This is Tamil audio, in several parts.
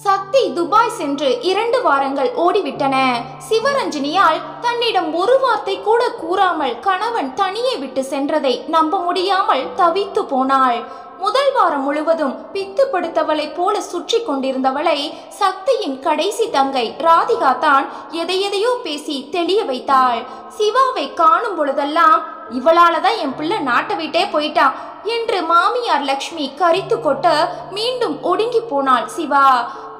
சக்தி துபாய் சென்று 2 வாரங்கள் ஓடிவிட்டன. சிவரஞ்சனியால் தன்னிடம் ஒரு வார்த்தை கூட கூறாமல் கணவன் தனியே விட்டு சென்றதை நம்ப முடியாமல் தவித்து போனாள். முதல் வாரம் முழுவதும் பித்து படுத்தவளை போல சுற்றி கொண்டிருந்தவளை சக்தியின் கடைசி தங்கை ராதிகா தான் எதையோ பேசி தெளிய வைத்தாள். சிவாவை காணும் பொழுதெல்லாம் இவளாலதான் என் பிள்ளை நாட்டை விட்டே போயிட்டான் என்று மாமியார் லக்ஷ்மி கரித்து கொட்ட மீண்டும் ஒடுங்கி போனாள் சிவா.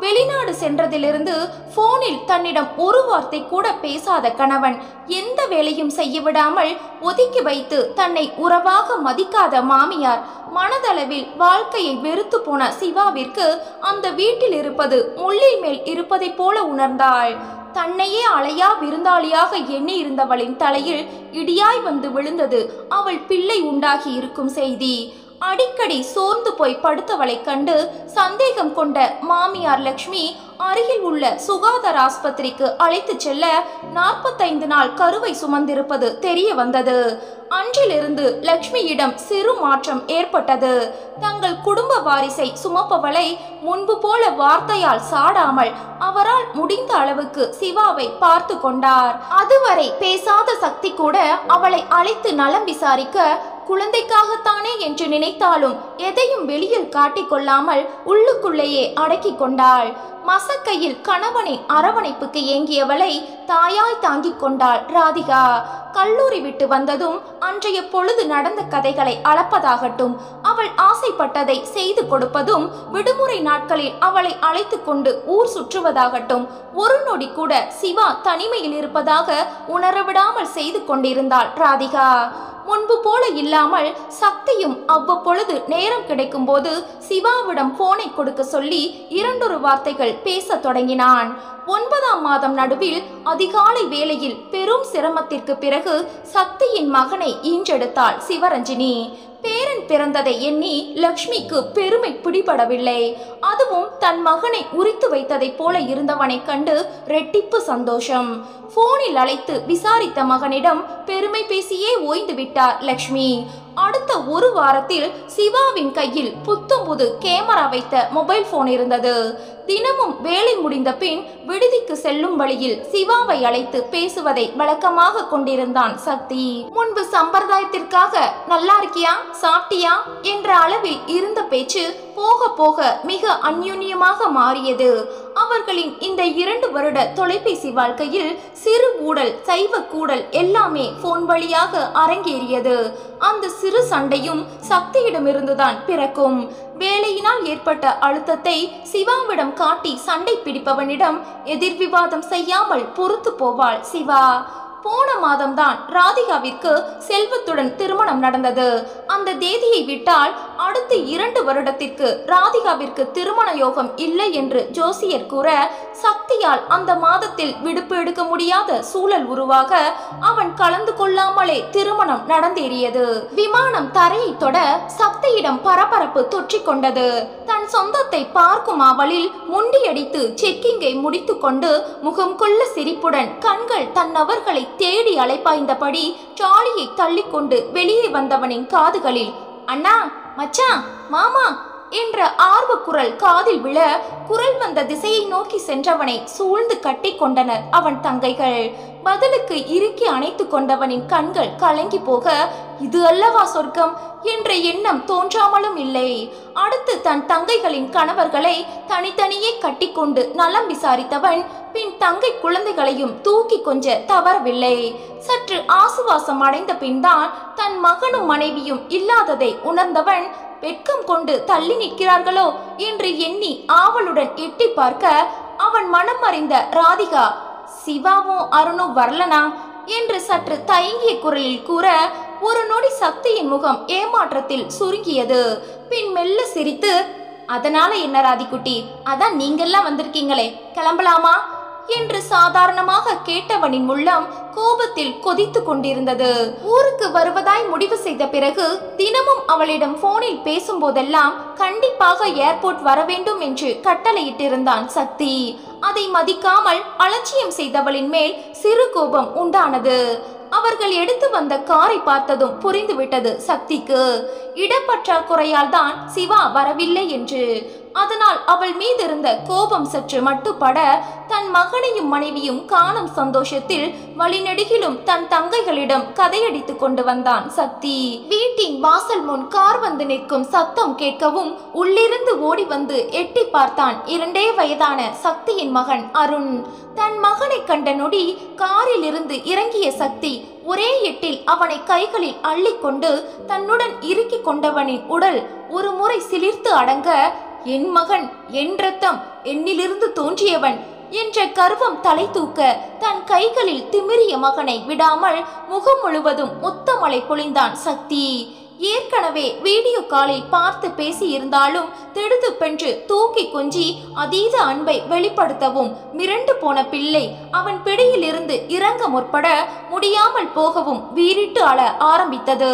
வெளிநாடு சென்றதிலிருந்து போனில் தன்னிடம் ஒரு வார்த்தை கூட பேசாத கணவன் எந்த வேலையும் செய்ய விடாமல் ஒதுக்கி வைத்து தன்னை உறவாக மதிக்காத மாமியார் மனதளவில் வாழ்க்கையை வெறுத்து போன சிவாவிற்கு அந்த வீட்டில் இருப்பது முள்ளில் மேல் இருப்பதை போல உணர்ந்தாள். தன்னையே அலையா விருந்தாளியாக எண்ணி இருந்தவளின் தலையில் இடியாய் வந்து விழுந்தது அவள் பிள்ளை உண்டாகி இருக்கும் செய்தி. அடிக்கடி சோர்ந்து போய் படுத்தவளை கண்டு சந்தேகம் கொண்ட மாமியார் லக்ஷ்மி அருகில் உள்ள சுகாதார ஆஸ்பத்திரிக்கு அழைத்து செல்ல 45 நாள் கருவை சுமந்திருப்பது தெரிய வந்தது. அன்றிலிருந்து லக்ஷ்மியிடம் சிறு மாற்றம் ஏற்பட்டது. தங்கள் குடும்ப வாரிசை சுமப்பவளை முன்பு போல வார்த்தையால் சாடாமல் அவரால் முடிந்த அளவுக்கு சிவாவை பார்த்து கொண்டார். அதுவரை பேசாத சக்தி கூட அவளை அழைத்து நலம் விசாரிக்க குழந்தைக்காகத்தானே என்று நினைத்தாலும் எதையும் வெளியில் காட்டிக்கொள்ளாமல் உள்ளுக்குள்ளேயே அடக்கி கொண்டாள். மசக்கையில் கணவனின் அரவணைப்புக்கு ஏங்கியவளை தாயாய் தாங்கிக் கொண்டாள் ராதிகா. கல்லூரி விட்டு வந்ததும் அன்றைய பொழுது நடந்த கதைகளை அளப்பதாகட்டும், அவள் ஆசைப்பட்டதை செய்து கொடுப்பதும், விடுமுறை நாட்களில் அவளை அழைத்து கொண்டு ஊர் சுற்றுவதாகட்டும், ஒரு நொடி கூட சிவா தனிமையில் இருப்பதாக உணரவிடாமல் செய்து கொண்டிருந்தாள் ராதிகா. முன்பு போல இல்லாமல் சக்தியும் அவ்வப்பொழுது நேரம் கிடைக்கும் போது சிவாவிடம் போனை கொடுக்க சொல்லி 2 வார்த்தைகள் பேச தொடங்கினான். 9ஆம் மாதம் நடுவில் அதிகாலை வேளையில் பெரும் சிரமத்திற்கு பிறகு சக்தியின் மகனை ஈன்றெடுத்தாள் சிவரஞ்சினி. பேரன் பிறந்ததை எண்ணி லக்ஷ்மிக்கு பெருமை பிடிபடவில்லை. அதுவும் தன் மகனை உரித்து வைத்ததை போல இருந்தவனை கண்டு ரெட்டிப்பு சந்தோஷம். போனில் அழைத்து விசாரித்த மகனிடம் பெருமை பேசியே ஓய்ந்து விட்டார் லக்ஷ்மி. அடுத்த 1 வாரத்தில் சிவாவின் கையில் புத்தம்புது கேமரா வைத்த மொபைல் போன் இருந்தது. தினமும் வேலை முடிந்த பின் விடுதிக்கு செல்லும் வழியில் சிவாவை அழைத்து பேசுவதை வழக்கமாக கொண்டிருந்தான் சக்தி. முன்பு சம்பிரதாயத்திற்காக நல்லா இருக்கியா, சாப்பிட்டியா என்ற அளவில் இருந்த பேச்சு போக போக மிக அந்யுன்யமாக மாறியது. அவர்களின் இந்த 2 வருட தொலைபேசி வாழ்க்கையில் சிறு ஊடல், சைவ கூடல் எல்லாமே போன் வழியாக அரங்கேறியது. அந்த சிறு சண்டையும் சக்தியிடமிருந்துதான் பிறக்கும். வேலையினால் ஏற்பட்ட அழுத்தத்தை சிவாவிடம் காட்டி சண்டை பிடிப்பவனிடம் எதிர் விவாதம் செய்யாமல் பொறுத்து போவாள் சிவா. போன மாதம்தான் ராதிகாவிற்கு செல்வத்துடன் திருமணம் நடந்தது. அந்த தேதியை விட்டால் அடுத்த 2 வருடத்திற்கு ராதிகாவிற்கு திருமண யோகம் இல்லை என்று ஜோசியர் கூற, சக்தியால் அந்த மாதத்தில் விடுப்பு எடுக்க முடியாத சூழல் உருவாக அவன் கலந்து கொள்ளாமலே திருமணம் நடந்தேறியது. விமானம் தரையை தொட சக்தியிடம் பரபரப்பு தொற்றிக்கொண்டது. தன் சொந்தத்தை பார்க்கும் அவளில் முண்டியடித்து செக்கிங்கை முடித்து கொண்டு முகம் கொள்ள சிரிப்புடன் கண்கள் தன்னவர்களை தேடி அலைப்பாய்ந்தபடி ட்ராலியை தள்ளிக்கொண்டு வெளியே வந்தவனின் காதுகளில் அண்ணா, மச்சான், மாமா என்ற ஆர்வ குரல் காதில் விழ, குரல் வந்த திசையை நோக்கி சென்றவனை சூழ்ந்து கட்டி கொண்டனர் அவன் தங்கைகள். பதிலுக்கு இறுக்கி அணைத்து கொண்டவனின் கண்கள் கலங்கி போக, இது அல்லவா சொர்க்கம் என்ற எண்ணம் தோன்றாமலும் இல்லை. அடுத்து தன் தங்கைகளின் கணவர்களை தனித்தனியே கட்டிக்கொண்டு நலம் விசாரித்தவன் பின் தங்கை குழந்தைகளையும் தூக்கி கொஞ்ச தவறவில்லை. சற்று ஆசுவாசம் அடைந்த பின் தான் தன் மகனும் மனைவியும் இல்லாததை உணர்ந்தவன் வெட்கம் கொண்டு தள்ளி நிற்கிறார்களோ என்று எண்ணி ஆவலுடன் எட்டி பார்க்க, அவன் மனம் அறிந்த ராதிகா, சிவாவும் அருணும் வரலனா என்று சற்று தயங்கிய குரலில் கூற, ஒரு நொடி சக்தியின் முகம் ஏமாற்றத்தில் சுருங்கியது. பின் மெல்ல சிரித்து, அதனால என்ன ராதிக்குட்டி, அதான் நீங்கெல்லாம் வந்திருக்கீங்களே, கிளம்பலாமா என்று சாதாரணமாக கேட்டவனின் உள்ளம் கோபத்தில் கொதித்து கொண்டிருந்தது. ஊருக்கு வருவதாய் முடிவு செய்த பிறகு தினமும் அவளிடம் போனில் பேசும்போதெல்லாம் கண்டிப்பாக ஏர்போர்ட் வர வேண்டும் என்று கட்டளையிட்டிருந்தான் சக்தி. அதை மதிக்காமல் அலட்சியம் செய்தவளின் மேல் சிறு கோபம் உண்டானது. அவர்கள் எடுத்து வந்த காரை பார்த்ததும் புரிந்துவிட்டது சக்திக்கு. இடப்பற்றாக்குறையால் தான் சிவா வரவில்லை என்று. அதனால் அவள் மீது இருந்த கோபம் சற்று மட்டுப்பட தன் மகனையும் மனைவியும் காணும் சந்தோஷத்தில் வழிநெடுகிலும் தன் தங்கைகளிடம் கதையடித்து கொண்டு வந்தான் சக்தி. வீட்டின் வாசல் முன் கார் வந்து நிற்கும் சத்தம் கேட்கவும் உள்ளிருந்து ஓடி வந்து எட்டி பார்த்தான் 2 வயதான சக்தியின் மகன் அருண். தன் மகனை கண்ட நொடி காரில் இருந்து இறங்கிய சக்தி ஒரே எட்டில் அவனை கைகளில் அள்ளிக்கொண்டு தன்னுடன் இறுக்கி கொண்டவனின் உடல் ஒரு முறை சிலிர்த்து அடங்க, என் மகன், என் ரத்தம், என்னிலிருந்து தோன்றியவன் என்ற கர்வம் தலை தூக்க தன் கைகளில் திமிரிய மகனை விடாமல் முகம் முழுவதும் முத்தமழை பொழிந்தான் சக்தி. ஏற்கனவே வீடியோ காலில் பார்த்து பேசி இருந்தாலும் திடுதுப்பென்று தூக்கி கொஞ்சி அதீத அன்பை வெளிப்படுத்தவும் மிரண்டு போன பிள்ளை அவன் பிடியில் இருந்து இறங்க முற்பட முடியாமல் போகவும் வீறிட்டு அழ ஆரம்பித்தது.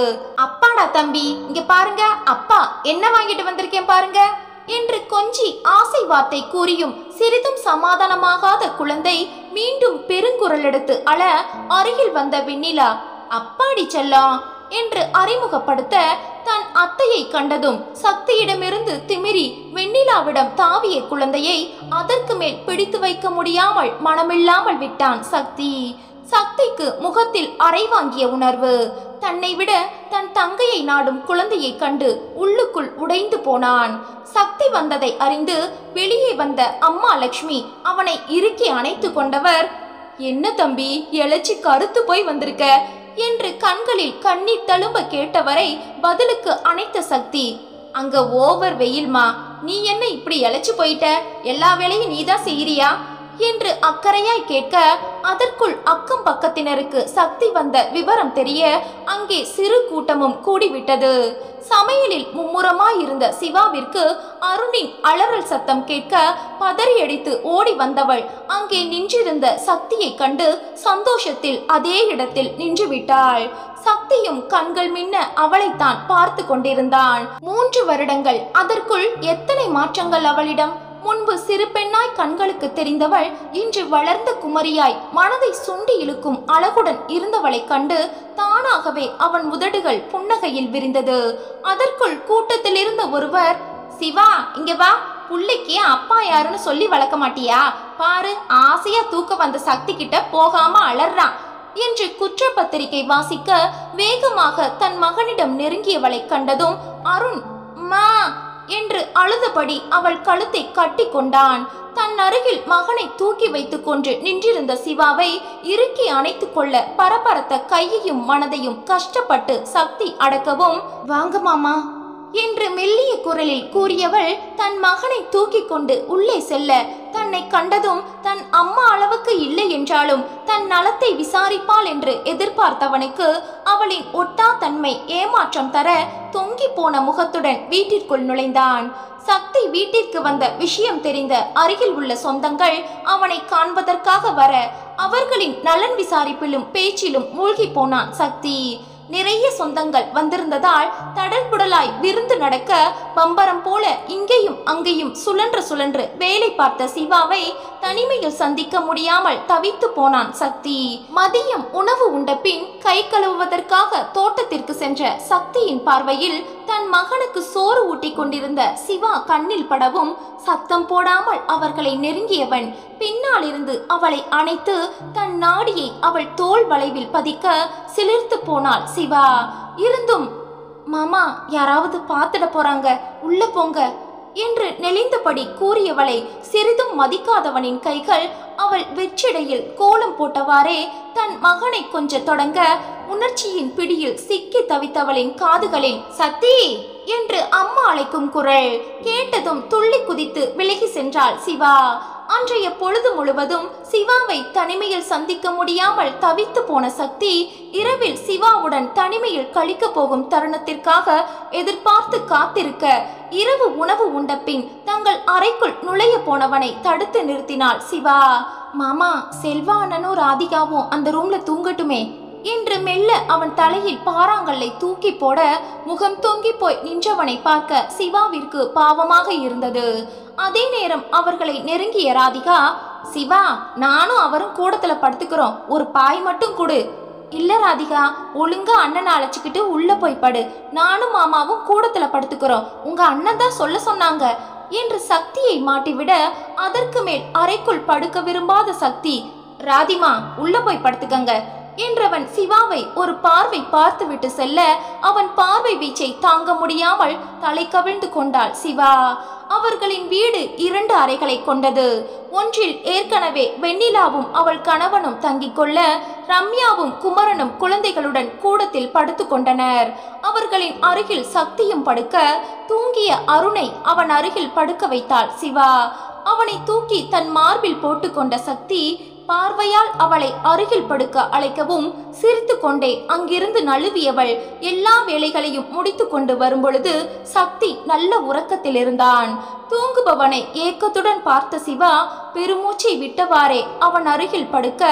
அப்பாடா தம்பி, இங்க பாருங்க, அப்பா என்ன வாங்கிட்டு வந்திருக்கேன் பாருங்க என்று கொஞ்சி ஆசை வார்த்தை கூறியும் சிறிதும் சமாதானமாகாத குழந்தை மீண்டும் பெருங்குரல் எடுத்து அழ அருகில் வந்த வெண்ணிலா அப்பாடி செல்லம் என்று அறிமுகப்படுத்த தன் அத்தையை கண்டதும் சக்தியிடமிருந்து திமிரி வெண்ணிலாவிடம் தாவிய குழந்தையை அதற்கு மேல் பிடித்து வைக்க முடியாமல் மனமில்லாமல் விட்டான் சக்தி. சக்திக்கு முகத்தில் அறை வாங்கிய உணர்வு. தன்னை விட தன் தங்கையை நாடும் குழந்தையை கண்டு உள்ளுக்குள் உடைந்து போனான். சக்தி வந்ததை அறிந்து வெளியே வந்த அம்மா லட்சுமி அவனை இறுக்கி அணைத்து கொண்டவர், என்ன தம்பி, எழச்சி கருத்து போய் வந்திருக்க என்று கண்களில் கண்ணீர் தழும்ப கேட்டவரை பதிலுக்கு அணைத்த சக்தி, அங்க ஓவர் வெயில்மா, நீ என்ன இப்படி எழச்சு போயிட்ட, எல்லா வேலையும் நீதான் செய்யறியா என்று அக்கறையாய் கேட்க அதற்குள் அக்கம் பக்கத்தினருக்கு சக்தி வந்த விவரம் தெரிய அங்கே சிறு கூட்டமும் கூடிவிட்டது. சமையலில் மும்முரமாயிருந்த சிவாவிற்கு அருணின் அலறல் சத்தம் கேட்க பதறியடித்து ஓடி வந்தவள் அங்கே நின்றிருந்த சக்தியை கண்டு சந்தோஷத்தில் அதே இடத்தில் நின்றுவிட்டாள். சக்தியும் கண்கள் மின்ன அவளைத்தான் பார்த்து கொண்டிருந்தான். 3 வருடங்கள், அதற்குள் எத்தனை மாற்றங்கள் அவளிடம்! முன்பு சிறு பெண்ணாய் கண்களுக்கு தெரிந்தவள் இன்று வளர்ந்த குமரியாய் மனதை சுண்டி இழுக்கும் அழகுடன் இருந்தவளை கண்டு தானாகவே அவன் உதடுகள் புன்னகையில் விரிந்தது. அதற்குள் கூட்டத்தில் இருந்த ஒருவர், சிவா இங்க வா, புள்ளைக்கு அப்பா யாருன்னு சொல்லி வளர்க்க மாட்டியா பாரு, ஆசையா தூக்க வந்த சக்தி கிட்ட போகாம அலறான் என்று குற்றப்பத்திரிகை வாசிக்க வேகமாக தன் மகனிடம் நெருங்கியவளை கண்டதும் அருண் மா என்று அழுதபடி அவள் கழுத்தை கட்டி கொண்டான். தன் அருகில் மகனை தூக்கி வைத்துக் கொண்டு நின்றிருந்த சிவாவை இறுக்கி அணைத்து கொள்ள பரபரத்த கையையும் மனதையும் கஷ்டப்பட்டு சக்தி அடக்கவும், வாங்க மாமா என்று மெல்லிய குரலில் கூறியவள் தன் மகனை தூக்கி கொண்டு உள்ளே செல்ல தன்னை கண்டதும் தன் அம்மா அளவுக்கு இல்லை என்றாலும் தன் நலத்தை விசாரிப்பாள் என்று எதிர்பார்த்தவனுக்கு அவளின் ஒட்டா தன்மை ஏமாற்றம் தர தொங்கி போன முகத்துடன் வீட்டிற்குள் நுழைந்தான். சக்தி வீட்டிற்கு வந்த விஷயம் தெரிந்த அருகில் உள்ள சொந்தங்கள் அவனை காண்பதற்காக வர அவர்களின் நலன் விசாரிப்பிலும் பேச்சிலும் மூழ்கி போனான் சக்தி. நிறைய சொந்தங்கள் வந்திருந்ததால் தடல்புடலாய் விருந்து நடக்க பம்பரம் போல இங்கேயும் அங்கேயும் சுழன்று வேலை பார்த்த சிவாவை தனிமையில் சந்திக்க முடியாமல் தவித்து போனான் சக்தி. மதியம் உணவு உண்ட பின் கை கழுவுவதற்காக தோட்டத்திற்கு சென்ற சக்தியின் பார்வையில் தன் மகனுக்கு சோறு ஊட்டி கொண்டிருந்த சிவா கண்ணில் படவும் சத்தம் போடாமல் அவர்களை நெருங்கியவன் பின்னால் இருந்து அவளை அணைத்து தன் நாடியை அவள் தோள் வளைவில் பதிக்க சிலிர்த்து போனாள் சிவா. இருந்தும், மாமா யாராவது பார்த்துட போறாங்க, உள்ள போங்க என்று நெளிந்தபடி கூறியவளை சிறிதும் மதிக்காதவனின் கைகள் அவள் வெற்றிடையில் கோலம் போட்டவாறே தன் மகனை கொஞ்ச தொடங்க உணர்ச்சியின் பிடியில் சிக்கி தவித்தவளின் காதுகளில் சக்தி என்று அம்மா அழைக்கும் குரல் கேட்டதும் துள்ளி குதித்து விலகி சென்றாள் சிவா. அன்றைய பொழுது முழுவதும் சிவாவை தனிமையில் சந்திக்க முடியாமல் தவித்து போன சக்தி இரவில் சிவாவுடன் தனிமையில் கழிக்க போகும் தருணத்திற்காக எதிர்பார்த்து காத்திருக்க இரவு உணவு உண்ட பின் தங்கள் அறைக்குள் நுழைய போனவனை தடுத்து நிறுத்தினாள் சிவா. மாமா, செல்வா அண்ணனும் ராதிகாவும் அந்த ரூம்ல தூங்கட்டுமே என்று மெல்ல அவன் தலையில் பாறாங்கல்லை தூக்கி போட முகம் தொங்கி போய் நின்றவனை பார்க்க சிவாவிற்கு பாவமாக இருந்தது. அதே நேரம் அவர்களை நெருங்கிய ராதிகா, சிவா நானும் அவரும் கூடத்துல படுத்துக்கிறோம், ஒரு பாய் மட்டும் கொடு. இல்ல ராதிகா, ஒழுங்கா அண்ணனை அழைச்சிக்கிட்டு உள்ள போய் படு, நானும் மாமாவும் கூடத்துல படுத்துக்கிறோம், உங்க அண்ணன் தான் சொல்ல சொன்னாங்க என்று சக்தியை மாட்டிவிட அதற்கு மேல் அறைக்குள் படுக்க விரும்பாத சக்தி, ராதிமா உள்ள போய் படுத்துக்கங்க என்றவன் சிவாவை ஒரு பார்வை பார்த்துவிட்டு செல்ல அவன் பார்வை வீச்சை தாங்க முடியாமல் தலை கவிழ்ந்து கொண்டாள் சிவா. அவர்களின் வீடு 2 அறைகளை கொண்டது. ஒன்றில் ஏற்கனவே வெண்ணிலாவும் அவள் கணவனும் தங்கிக் கொள்ள ரம்யாவும் குமரனும் குழந்தைகளுடன் கூடத்தில் படுத்து கொண்டனர். அவர்களின் அருகில் சக்தியும் படுக்க தூங்கிய அருணை அவன் அருகில் படுக்க வைத்தாள் சிவா. அவனை தூக்கி தன் மார்பில் போட்டுக்கொண்ட சக்தி பார்வையால் அவளை அருகில் படுக்க அழைக்கவும் சிரித்து கொண்டே அங்கிருந்து நழுவியவள் எல்லா வேலைகளையும் முடித்து கொண்டு வரும்பொழுது சக்தி நல்ல உறக்கத்தில் இருந்தான். தூங்குபவனை ஏக்கத்துடன் பார்த்த சிவா பெருமூச்சை விட்டவாறே அவன் அருகில் படுக்க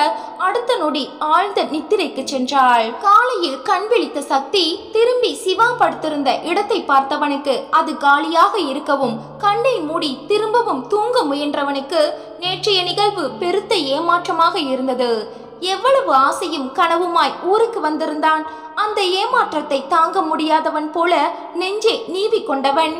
அடுத்த நொடி ஆழ்ந்த நித்திரைக்கு சென்றாள். காலையில் கண் விழித்த சக்தி திரும்பி சிவா படுத்திருந்த இடத்தை பார்த்தவனுக்கு அது காலியாக இருக்கவும் கண்ணை மூடி திரும்பவும் தூங்க முயன்றவனுக்கு நேற்றைய நிகழ்வு பெருத்த ஏமாற்றமாக இருந்தது. எவ்வளவு ஆசையும் கனவுமாய் ஊருக்கு வந்திருந்தான். அந்த ஏமாற்றத்தை தாங்க முடியாதவன் போல நெஞ்சே நீவி கொண்டவன்,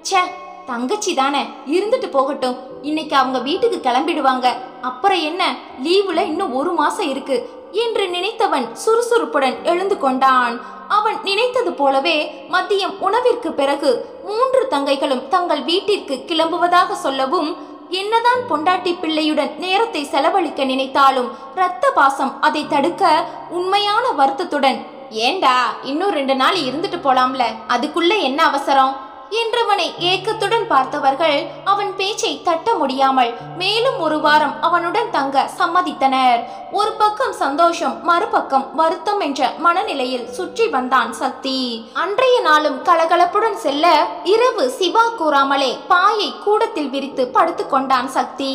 ச்சே தங்கச்சி தானே இருந்துட்டு போகட்டும், இன்னைக்கு அவங்க வீட்டுக்கு கிளம்பிடுவாங்க, அப்புறம் என்ன லீவுல இன்னும் 1 மாசம் இருக்கு என்று நினைத்தவன் சுறுசுறுப்புடன் எழுந்து கொண்டான். அவன் நினைத்தது போலவே மதியம் உணவிற்கு பிறகு 3 தங்கைகளும் தங்கள் வீட்டிற்கு கிளம்புவதாக சொல்லவும் என்னதான் பொண்டாட்டி பிள்ளையுடன் நேரத்தை செலவழிக்க நினைத்தாலும் இரத்த பாசம் அதை தடுக்க உண்மையான வருத்தத்துடன், ஏண்டா இன்னும் 2 நாள் இருந்துட்டு போலாம்ல, அதுக்குள்ள என்ன அவசரம் என்றவனை ஏக்கத்துடன் பார்த்தவர்கள் அவன் பேச்சை தட்ட முடியாமல் மேலும் 1 வாரம் அவனுடன் தங்க சம்மதித்தனர். ஒரு பக்கம் சந்தோஷம், மறுபக்கம் வருத்தம் என்ற மனநிலையில் சுற்றி வந்தான் சக்தி. அன்றைய நாளும் கலகலப்புடன் செல்ல இரவு சிவா கூறாமலே பாயை கூடத்தில் விரித்து படுத்து கொண்டான் சக்தி.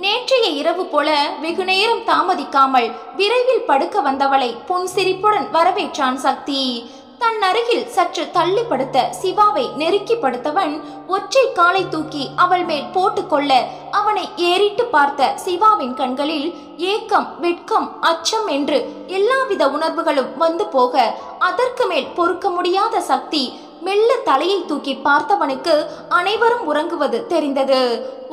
நேற்றைய இரவு போல வெகு நேரம் தாமதிக்காமல் விரைவில் படுக்க வந்தவளை புன்சிரிப்புடன் வரவேற்றான் சக்தி. தன் அருகில் சற்று தள்ளி படுத்த சிவாவை நெருக்கி படுத்தவன் ஒற்றை காலை தூக்கி அவள் மேல் போட்டுக்கொள்ள அவனை ஏறிட்டு பார்த்த சிவாவின் கண்களில் ஏக்கம், வெட்கம், அச்சம் என்று எல்லாவித உணர்வுகளும் வந்து போக அதற்கு மேல் பொறுக்க முடியாத சக்தி மெல்ல தலையை தூக்கி பார்த்தவனுக்கு அனைவரும் உறங்குவது தெரிந்தது.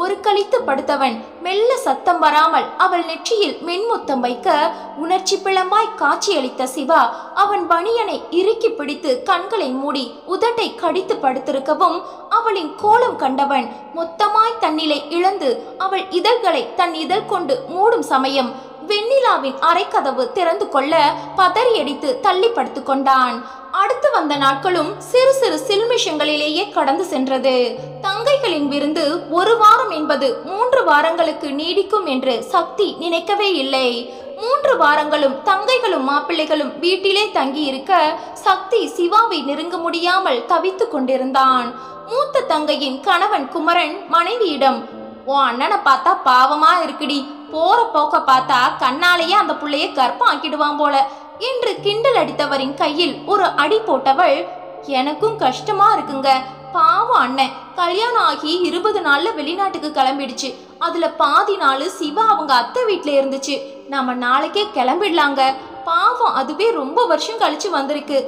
ஒரு கழித்து படுத்தவன் மெல்ல சத்தம் வராமல் அவள் நெற்றியில் மென்முத்தம் வைக்க உணர்ச்சி பிளம்பாய் காட்சியளித்த சிவா அவன் பனியனை இறுக்கி பிடித்து கண்களை மூடி உதட்டை கடித்து படுத்திருக்கவும் அவளின் கோலம் கண்டவன் மொத்தமாய் தன்னிலை இழந்து அவள் இதழ்களை தன் இதழ் கொண்டு மூடும் சமயம் வெண்ணிலாவின் அரைக்கதவு திறந்து கொள்ள பதறியடித்து தள்ளி படுத்து கொண்டான். அடுத்து வந்த நாட்களும் சிறு சிறு சில்மிஷங்களிலேயே கடந்து சென்றது. தங்கைகளின் விருந்து 1 வாரம் என்பது 3 வாரங்களுக்கு நீடிக்கும் என்று சக்தி நினைக்கவே இல்லை. 3 வாரங்களும் தங்கைகளும் மாப்பிள்ளைகளும் வீட்டிலே தங்கி இருக்க சக்தி சிவாவை நெருங்க முடியாமல் தவித்து கொண்டிருந்தான். மூத்த தங்கையின் கணவன் குமரன் மனைவியிடம், உன் அண்ணனை பார்த்தா பாவமா இருக்குடி, போற போக்க பார்த்தா கண்ணாலேயே அந்த புள்ளைய கற்பம் ஆக்கிடுவான் போல என்று கிண்டல் அடித்தவரின் கையில் ஒரு அடி போட்டவள், எனக்கும் கஷ்டமா இருக்குங்க, பாவம் அண்ணன் கல்யாணம் ஆகி 20 நாள்ல வெளிநாட்டுக்கு கிளம்பிடுச்சு, அதுல பாதி நாள் சிவா அவங்க அத்தை வீட்டுல இருந்துச்சு, நம்ம நாளைக்கே கிளம்பிடலாங்க, பாவம் அதுவே ரொம்ப வருஷம் கழிச்சு வந்திருக்கு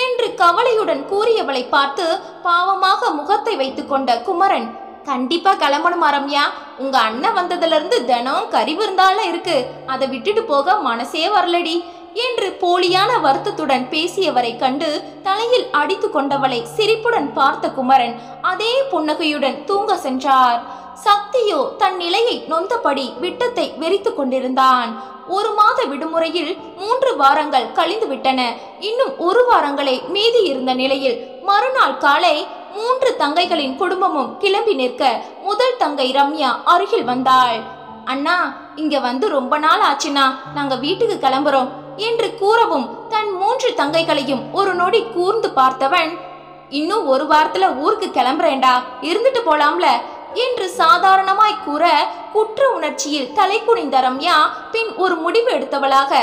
என்று கவலையுடன் கூறியவளை பார்த்து பாவமாக முகத்தை வைத்து கொண்ட குமரன், கண்டிப்பா கிளம்பணும் ரம்யா, உங்க அண்ணன் வந்ததுல இருந்து தினம் கறி விருந்தால இருக்கு, அதை விட்டுட்டு போக மனசே வரலடி என்று போலியான வருத்தத்துடன் பேசியவரை கண்டு தலையில் அடித்து கொண்டவளை சிரிப்புடன் பார்த்த குமரன் அதே புன்னகையுடன் தூங்க சென்றார். சக்தியோ தன் நிலையை நொந்தபடி விட்டத்தை வெறித்து கொண்டிருந்தான். 1 மாத விடுமுறையில் 3 வாரங்கள் கழிந்து விட்டன. இன்னும் 1 வாரங்களே மீதி இருந்த நிலையில் மறுநாள் காலை 3 தங்கைகளின் குடும்பமும் கிளம்பி நிற்க முதல் தங்கை ரம்யா அருகில் வந்தாள். அண்ணா, இங்க வந்து ரொம்ப நாள் ஆச்சுண்ணா, நாங்க வீட்டுக்கு கிளம்புறோம் என்று கூறவும் தன் 3 தங்கைகளையும் ஒரு நொடி கூர்ந்து பார்த்தவன், இன்னும் 1 வாரத்துல ஊருக்கு கிளம்புறேன்டா, இருந்துட்டு போலாம்ல என்று சாதாரணமாய் கூற குற்ற உணர்ச்சியில் தலை குனிந்த ரம்யா பின் ஒரு முடிவு எடுத்தவளாக,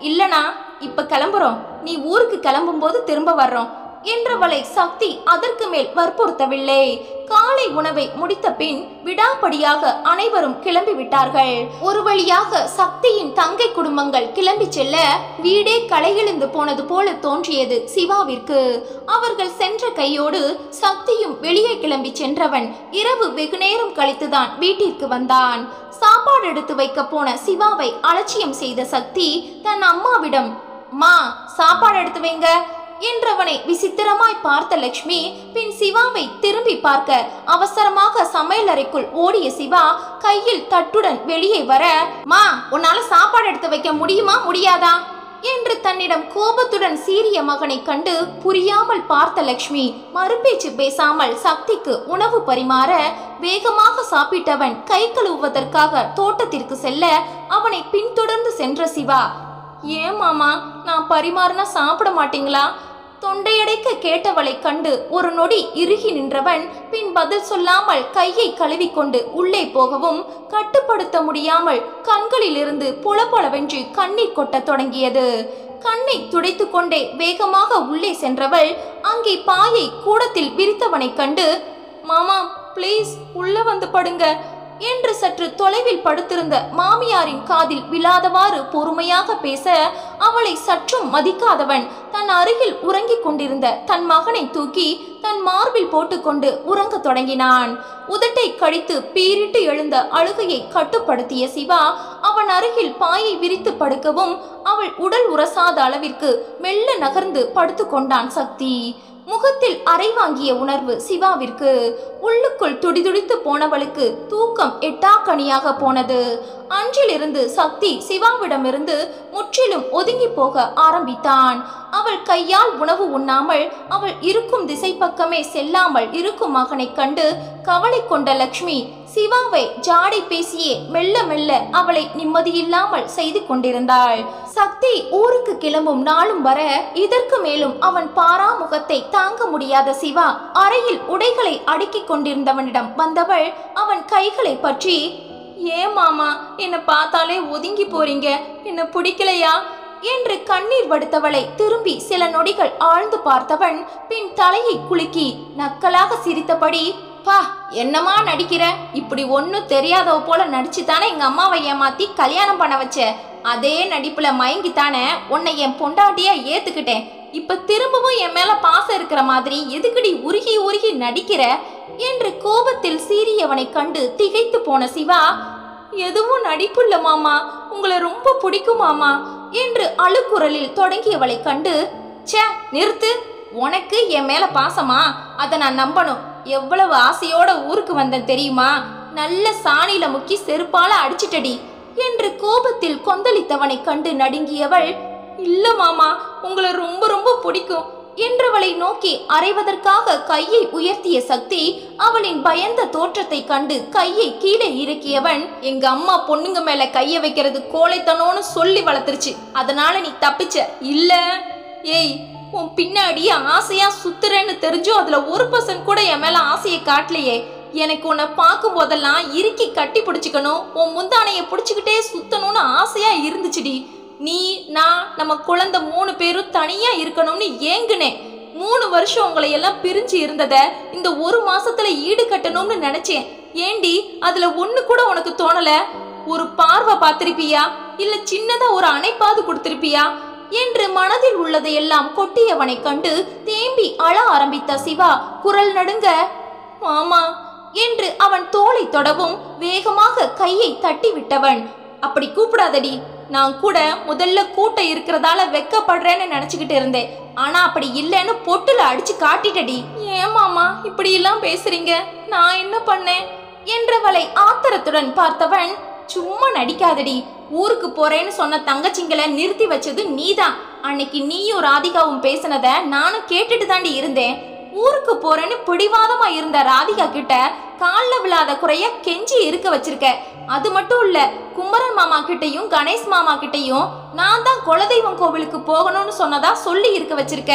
இல்லனா இப்ப கிளம்புறோம், நீ ஊருக்கு கிளம்பும் போது திரும்ப வர்றோம் என்றவளை சக்தி அதற்கு மேல் வற்புறுத்தவில்லை. காலை உணவை முடித்த பின் விடாப்படியாக அனைவரும் கிளம்பி விட்டார்கள். ஒரு வழியாக சக்தியின் தங்கை குடும்பங்கள் கிளம்பி செல்ல வீடே களையிழந்து போனது போல தோன்றியது சிவாவிற்கு. அவர்கள் சென்ற கையோடு சக்தியும் வெளியே கிளம்பி சென்றவன் இரவு வெகு நேரம் கழித்துதான் வீட்டிற்கு வந்தான். சாப்பாடு எடுத்து வைக்க போன சிவாவை அலட்சியம் செய்த சக்தி தன் அம்மாவிடம், "மா, சாப்பாடு எடுத்து வைங்க" என்றவனை விசித்திரமாய் பார்த்த லட்சுமி பின் சிவாவை திரும்பி பார்க்க அவசரமாக சமையலறைக்குள் ஓடிய சிவா கையில் தட்டுடன் வெளியே வர, "மா, உன்னால சாப்பாடு எடுத்து வைக்க முடியுமா முடியாதா?" என்று தன்னிடம் கோபத்துடன் சீறிய மகனை கண்டு புரியாமல் பார்த்த லட்சுமி மறுபேச்சு பேசாமல் சக்திக்கு உணவு பரிமாற வேகமாக சாப்பிட்டவன் கை கழுவுவதற்காக தோட்டத்திற்கு செல்ல அவனை பின்தொடர்ந்து சென்ற சிவா, "ஏன் மாமா, நான் பரிமாறினா சாப்பிட மாட்டீங்களா?" தொண்டையடைக்க கேட்டவளை கண்டு ஒரு நொடி இறுகி நின்றவன் பின் பதில் சொல்லாமல் கையை கழுவிக்கொண்டு உள்ளே போகவும் கட்டுப்படுத்த முடியாமல் கண்களிலிருந்து பொலபொலவென்று கண்ணீர் கொட்ட தொடங்கியது. கண்ணை துடைத்து கொண்டே வேகமாக உள்ளே சென்றவள் அங்கே பாயை கூடத்தில் விரித்தவனை கண்டு, "மாமா, ப்ளீஸ் உள்ள வந்து படுங்க" என்று சற்று தொலைவில் படுத்திருந்த மாமியாரின் காதில் விழாதவாறு பொறுமையாக பேச அவளை சற்றும் மதிக்காதவன் தன் அருகில் உறங்கிக் கொண்டிருந்த தன் மகனை தூக்கி தன் மார்பில் போட்டுக்கொண்டு உறங்க தொடங்கினான். உதட்டை கடித்து பீரிட்டு எழுந்த அழுகையை கட்டுப்படுத்திய சிவா அவன் அருகில் பாயை விரித்து படுக்கவும் அவள் உடல் உரசாத அளவிற்கு மெல்ல நகர்ந்து படுத்து கொண்டான் சக்தி. முகத்தில் அரை வாங்கிய உணர்வு சிவாவிற்கு. உள்ளுக்குள் துடிதுடித்து போனவளுக்கு தூக்கம் எட்டாக்கனியாக போனது. அன்றிலிருந்து சக்தி சிவாவிடமிருந்து முற்றிலும் ஒதுங்கி போக ஆரம்பித்தான். அவள் கையால் உணவு உண்ணாமல் அவள் இருக்கும் திசை பக்கமே செல்லாமல் இருக்கும் மகனை கண்டு கவலை கொண்ட லட்சுமி சிவாவை ஜாடை பேசியே மெல்ல மெல்ல அவளை நிம்மதியில்லாமல் செய்து கொண்டிருந்தாள். சக்தி ஊருக்கு கிளம்பும் நாளும் வர இதற்கு மேலும் அவன் பாராமுகத்தை தாங்க முடியாத சிவா அறையில் உடைகளை அடுக்கிக் கொண்டிருந்தவனிடம் வந்தவள் அவன் கைகளை பற்றி, "ஏன் மாமா, என்னை பார்த்தாலே ஒதுங்கி போறீங்க, என்ன பிடிக்கலையா?" என்று கண்ணீர் வடுத்தவளை திரும்பி சில நொடிகள் ஆழ்ந்து பார்த்தவன் பின் தலையை குலுக்கி நக்கலாக சிரித்தபடி, "பா, என்னமா நடிக்கிற? இப்படி ஒன்னும் தெரியாதவ போல நடிச்சுதானே எங்க அம்மாவை ஏமாத்தி கல்யாணம் பண்ண வச்ச. அதே நடிப்புல மயங்கித்தானே உன்னை என் பொண்டாட்டியா ஏத்துக்கிட்டேன். இப்ப திரும்பவும் என் மேல பாசம் இருக்கிற மாதிரி எதுக்குடி உருகி உருகி நடிக்கிற?" என்று கோபத்தில் சீறியவனை கண்டு திகைத்து போன சிவா, "எதுவும் நடிப்புள்ள மாமா, உங்களை ரொம்ப பிடிக்கும் மாமா" என்று அழுக்குரலில் தொடங்கியவளை கண்டு, "ச்சே, நிறுத்து. உனக்கு என் மேல பாசமா? அதை நான் நம்பணும். எவ்வளவு ஆசையோட ஊருக்கு வந்தேன் தெரியுமா? நல்ல சாணியில முக்கி செருப்பால அடிச்சிட்டடி" என்று கோபத்தில் கொந்தளித்தவனை கண்டு நடுங்கியவள், "இல்ல மாமா, உங்களை ரொம்ப ரொம்ப பிடிக்கும்" என்றவளை நோக்கி அறைவதற்காக கையை உயர்த்திய சக்தி அவளின் பயந்த தோற்றத்தை கண்டு கையை கீழே இறக்கியவன், "எங்க அம்மா பொண்ணுங்க மேல கைய வைக்கிறது கோழைத்தனோன்னு சொல்லி வளர்த்துருச்சு. அதனால நீ தப்பிச்ச இல்ல? ஏய், உன் பின்னாடியே ஆசையா சுத்துறேன்னு தெரிஞ்சும் அதுல 1% கூட என் மேல ஆசையை காட்டலையே. எனக்கு உன்னை பார்க்கும் போதெல்லாம் இறுக்கி கட்டி பிடிச்சிக்கணும், உன் முந்தானைய பிடிச்சிக்கிட்டே சுத்தணும்னு ஆசையா இருந்துச்சுடி. நீ, நான், நம்ம குழந்தை 3 பேரும் தனியா இருக்கணும்னு ஏங்குனேன். 3 வருஷம் உங்களை எல்லாம் பிரிஞ்சு இருந்தத இந்த 1 மாசத்துல ஈடு கட்டணும்னு நினைச்சேன். ஏண்டி, அதுல ஒண்ணு கூட உனக்கு தோணல? ஒரு பார்வை பார்த்திருப்பியா? இல்ல சின்னதா ஒரு அணைப்பாது கொடுத்திருப்பியா?" என்று மனதில் உள்ளதையெல்லாம் கொட்டியவனை கண்டு தேம்பி அழ ஆரம்பித்த சிவா குரல் நடுங்க, "மாமா" என்று அவன் தோளை தொடவும் வேகமாக கையை தட்டி விட்டவன், "அப்படி கூப்பிடாதடி. நான் கூட முதல்ல கூட்ட இருக்கிறதால வெக்கப்படுறேன்னு நினைச்சுக்கிட்டு இருந்தேன். ஆனா அப்படி இல்லைன்னு பொட்டுல அடிச்சு காட்டிட்டடி. ஏன் மாமா இப்படி எல்லாம் பேசுறீங்க? நான் என்ன பண்ணேன்?" என்றவளை ஆத்திரத்துடன் பார்த்தவன், "சும்மா நடிக்காதடி. ஊருக்கு போறேன்னு சொன்ன தங்கச்சிங்களை நிறுத்தி வச்சது நீதான். அன்னைக்கு நீயும் ராதிகாவும் பேசினத நானும் கேட்டுட்டு தாண்டி இருந்தேன். ஊருக்கு போறேன்னு பிடிவாதமா இருந்த ராதிகா கிட்ட கால்ல விழாத குறைய கெஞ்சி இருக்க வச்சிருக்க. அது மட்டும் இல்ல, குமரன் மாமா கிட்டையும் கணேஷ் மாமா கிட்டையும் நான் தான் குலதெய்வம் கோவிலுக்கு போகணும்னு சொன்னதா சொல்லி இருக்க வச்சிருக்க.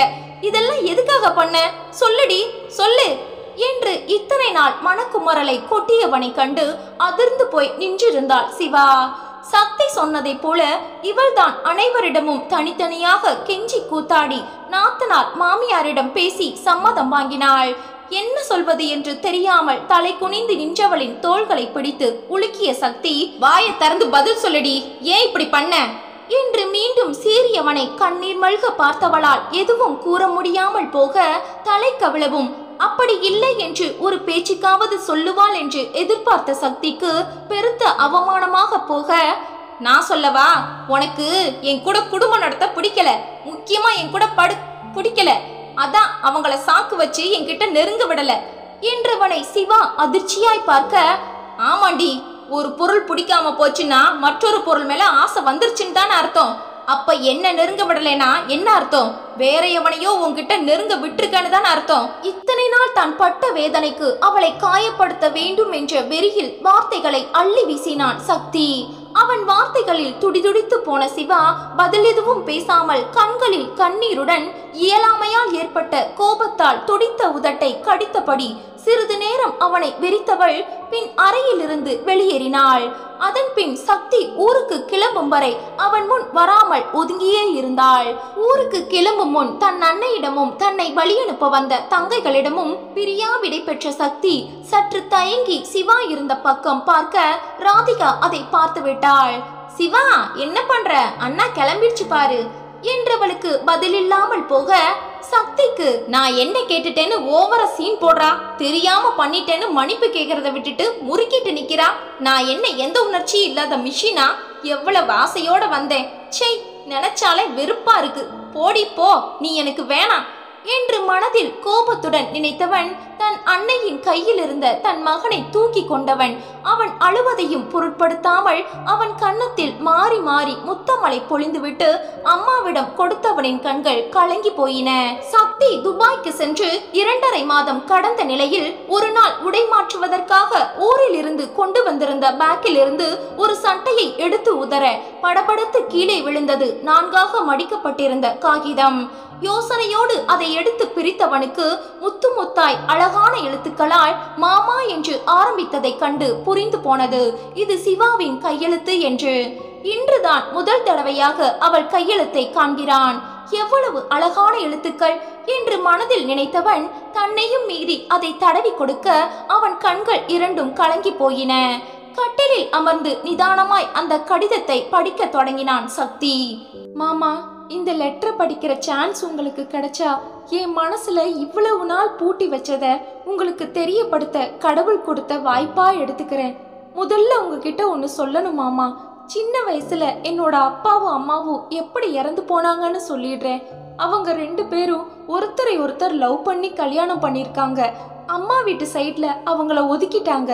இதெல்லாம் எதுக்காக பண்ண? சொல்லுடி, சொல்லு" என்று இத்தனை நாள் மனக்குமரலை கொட்டியவனை கண்டு அதிர்ந்து போய் நின்றிருந்தாள் சிவா. சக்தி சொன்னதை போல இவள்தான் அனைவரிடமும் தனித்தனியாக கெஞ்சி கூத்தாடி நாத்தனார் மாமியாரிடம் பேசி சம்மதம் வாங்கினாள். என்ன சொல்வது என்று தெரியாமல் தலை குனிந்து நின்றவளின் தோள்களை பிடித்து உலுக்கிய சக்தி, வாயை திறந்து பதில் சொல்லடி, ஏன் இப்படி பண்ண என்று மீண்டும் சீறியவனை கண்ணீர் மல்க பார்த்தவளால் எதுவும் கூற முடியாமல் போக தலை கவிழவும், அப்படி இல்லை என்று ஒரு பேச்சுக்காவது சொல்லுவாள் என்று எதிர்பார்த்த சக்திக்கு பெருத்த அவமானமாக போக, நான் சொல்லவா, உனக்கு என் கூட குடும்பம் நடத்த பிடிக்கல, முக்கியமா என் கூட பிடிக்கல, அதான் அவங்கள சாக்கு வச்சு என்கிட்ட நெருங்க விடல என்றவனை சிவா அதிர்ச்சியாய் பார்க்க, ஆமாண்டி, ஒரு பொருள் பிடிக்காம போச்சுன்னா மற்றொரு பொருள் மேல ஆசை வந்துருச்சுன்னு தானே அர்த்தம். அப்ப என்ன நெருங்க விடலைனா என்ன அர்த்தம்? வேற எவனையோ உன்கிட்ட நெருங்க விட்டுருக்கன்னு தானே அர்த்தம். இத்தனை நாள் தான் பட்ட வேதனைக்கு அவளை காயப்படுத்த வேண்டும் என்ற வெறியில் வார்த்தைகளை அள்ளி வீசினான் சக்தி. அவன் வார்த்தைகளில் துடிதுடித்து போன சிவா பதில் எதுவும் பேசாமல் கண்களில் கண்ணீருடன் இயலாமையால் ஏற்பட்ட கோபத்தால் துடித்த உதட்டை கடித்தபடி சிறிது நேரம் அவனை வெறித்தவள் பின் அறையிலிருந்து வெளியேறினாள். அதன் பின் சக்தி ஊருக்கு கிளம்பும் வரை அவன் முன் வராமல் ஒதுங்கியே இருந்தாள். ஊருக்கு கிளம்பும் முன் தன் அன்னையிடமும் தன்னை வழியனுப்ப வந்த தங்கைகளிடமும் பிரியா விடை பெற்ற சக்தி சற்று தயங்கி சிவா இருந்த பக்கம் பார்க்க ராதிகா அதை பார்த்து விட்டாள். சிவா, என்ன பண்ற? அண்ணா கிளம்பிடுச்சு பாரு என்றவளுக்கு பதிலில்லாமல் போக, சக்திக்கு நான் என்ன கேட்டுட்டேன்னு ஓவரா சீன் போடுறா, தெரியாம பண்ணிட்டேன்னு மன்னிப்பு கேட்கறத விட்டுட்டு முறுக்கிட்டு நிக்கிறா. நான் என்ன எந்த உணர்ச்சியும் இல்லாத மிஷினா? எவ்வளவு ஆசையோட வந்தேன். சை, நினைச்சாலே வெறுப்பா இருக்கு. போடி போ, நீ எனக்கு வேணாம் என்று மனதில் கோபத்துடன் நினைத்தவன் தன் அன்னையின் கையில் இருந்த தன் மகனை தூக்கி கொண்டவன் அவன் அழுவதையும் பொருட்படுத்தாமல் அவன் கன்னத்தில் மாறி மாறி முத்தமலை பொழிந்துவிட்டு அம்மாவிடம் கொடுத்தவனின் கண்கள் கலங்கி போயின. சக்தி துபாய்க்கு சென்று 2.5 மாதம் கடந்த நிலையில் ஒரு நாள் உடை மாற்றுவதற்காக ஊரில் இருந்து கொண்டு வந்திருந்த பேக்கில் இருந்து ஒரு சட்டையை எடுத்து உதற படபடத்து கீழே விழுந்தது 4ஆக மடிக்கப்பட்டிருந்த காகிதம். யோசனையோடு அதை எடுத்து பிரித்தவனுக்கு முத்து முத்தாய் அழகான எழுத்துக்களால் மாமா என்று ஆரம்பித்ததை கண்டு புரிந்து போனது இது சிவாவின் கையெழுத்து என்று. இன்றுதான் முதல் தடவையாக அவள் கையெழுத்தை காண்கிறான். எவ்வளவு அழகான எழுத்துக்கள் என்று மனதில் நினைத்தவன் தன்னையும் மீறி அதை தடவி கொடுக்க அவன் கண்கள் இரண்டும் கலங்கி போயின. கட்டிலில் அமர்ந்து நிதானமாய் அந்த கடிதத்தை படிக்க தொடங்கினான் சக்தி. மாமா, இந்த லெட்டர் படிக்கிற சான்ஸ் உங்களுக்கு கிடைச்சா என் மனசுல இவ்வளவு நாள் பூட்டி வச்சத உங்களுக்கு தெரியப்படுத்த கடவுள் கொடுத்த வாய்ப்பா எடுத்துக்கிறேன். முதல்ல உங்ககிட்ட ஒன்று சொல்லணும் மாமா. சின்ன வயசுல என்னோட அப்பாவும் அம்மாவும் எப்படி இறந்து போனாங்கன்னு சொல்லிடுறேன். அவங்க 2 பேரும் ஒருத்தரை ஒருத்தர் லவ் பண்ணி கல்யாணம் பண்ணிருக்காங்க. அம்மா வீட்டு சைட்ல அவங்கள ஒதுக்கிட்டாங்க.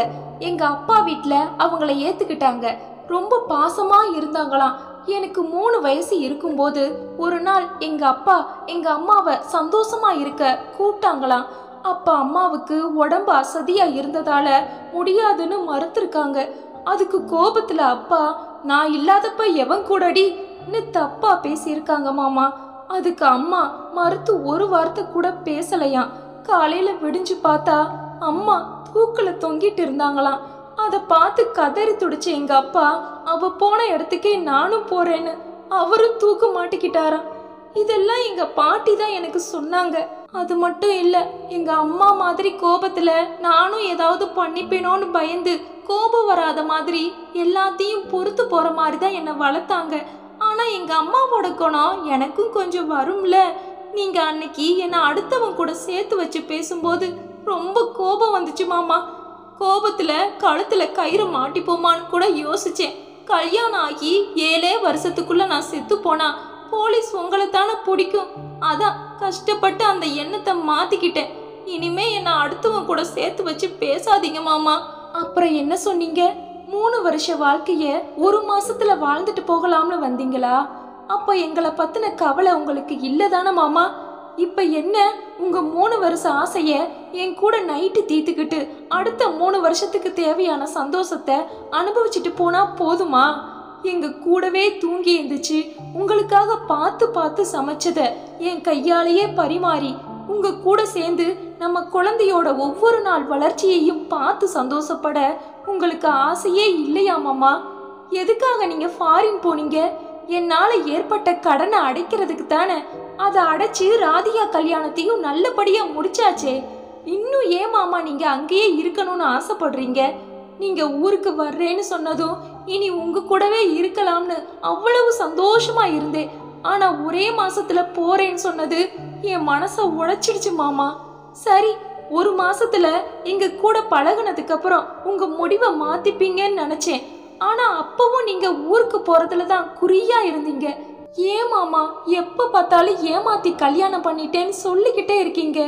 எங்க அப்பா வீட்டுல அவங்கள ஏத்துக்கிட்டாங்க. ரொம்ப பாசமா இருந்தாங்களாம். எனக்கு 3 வயசு இருக்கும்போது ஒரு நாள் எங்க அப்பா எங்க அம்மாவை சந்தோஷமா இருக்க கூப்பிட்டாங்களாம். அப்ப அம்மாவுக்கு உடம்பு அசதியா இருந்ததால முடியாதுன்னு மறுத்திருக்காங்க. அதுக்கு கோபத்துல அப்பா, நான் இல்லாதப்ப எவன் கூடடின்னு தப்பா பேசியிருக்காங்க மாமா. அதுக்கு அம்மா மறுத்து ஒரு வார்த்தை கூட பேசலையாம். காலையில விடிஞ்சு பார்த்தா அம்மா தூக்குல தொங்கிட்டு இருந்தாங்களாம். அதை பார்த்து கதறி துடிச்ச எங்க அப்பா, அவ போன இடத்துக்கே நானும் போறேன்னு அவரும் தூக்க மாட்டிக்கிட்டாராம். இதெல்லாம் எங்க பாட்டி தான் எனக்கு சொன்னாங்க. அது மட்டும் இல்ல, எங்க அம்மா மாதிரி கோபத்துல நானும் ஏதாவது பண்ணிப்பேனோன்னு பயந்து கோபம் வராத மாதிரி எல்லாத்தையும் பொறுத்து போற மாதிரி தான் என்னை வளர்த்தாங்க. ஆனா எங்க அம்மாவோட குணம் எனக்கும் கொஞ்சம் வரும்ல. நீங்க அன்னைக்கு என்னை அடுத்தவன் கூட சேர்த்து வச்சு பேசும்போது ரொம்ப கோபம் வந்துச்சு மாமா. கோபத்துல கழுத்துல கயிறு மாட்டிப்போமான்னு கூட யோசிச்சேன். கல்யாணம் ஆகி 7 வருஷத்துக்குள்ள நான் செத்து போனா போலீஸ் உங்களை தானே பிடிக்கும். அதான் கஷ்டப்பட்டு அந்த எண்ணத்தை மாத்திக்கிட்டேன். இனிமே என்னை அடுத்தவன் கூட சேர்த்து வச்சு பேசாதீங்க மாமா. அப்புறம் என்ன சொன்னீங்க? 3 வருஷ வாழ்க்கைய 1 மாசத்துல வாழ்ந்துட்டு போகலாம்னு வந்தீங்களா? அப்ப எங்களை பத்தின கவலை உங்களுக்கு இல்லதானே மாமா? இப்ப என்ன, உங்க 3 வருஷ ஆசைய என் கூட நைட்டு தீத்துக்கிட்டு அடுத்த 3 வருஷத்துக்கு தேவையான சந்தோஷத்தை அனுபவிச்சுட்டு போனா போதுமா? எங்க கூடவே தூங்கி இருந்துச்சு உங்களுக்காக பார்த்து பார்த்து சமைச்சத என் கையாலேயே பரிமாறி உங்க கூட சேர்ந்து நம்ம குழந்தையோட ஒவ்வொரு நாள் வளர்ச்சியையும் பார்த்து சந்தோஷப்பட உங்களுக்கு ஆசையே இல்லையா மாமா? எதுக்காக நீங்க ஃபாரின் போனீங்க? என்னால ஏற்பட்ட கடனை அடைக்கிறதுக்கு தானே. அதை அடைச்சு ராதிகா கல்யாணத்தையும் நல்லபடியா முடிச்சாச்சே. இன்னும் ஏன் மாமா நீங்க அங்கேயே இருக்கணும்னு ஆசைப்படுறீங்க? நீங்க ஊருக்கு வர்றேன்னு சொன்னதும் இனி உங்க கூடவே இருக்கலாம்னு அவ்வளவு சந்தோஷமா இருந்தேன். ஆனா ஒரே மாசத்துல போறேன்னு சொன்னது என் மனசை உடைச்சிடுச்சு மாமா. சரி, ஒரு மாசத்துல எங்க கூட பழகுனதுக்கு அப்புறம் உங்க முடிவை மாத்திப்பீங்கன்னு நினைச்சேன். ஆனா அப்பவும் நீங்க ஊருக்கு போறதுல தான் குறியா இருந்தீங்க. ஏன் மாமா எப்ப பார்த்தாலும் ஏமாத்தி கல்யாணம் பண்ணிட்டேன்னு சொல்லிக்கிட்டே இருக்கீங்க?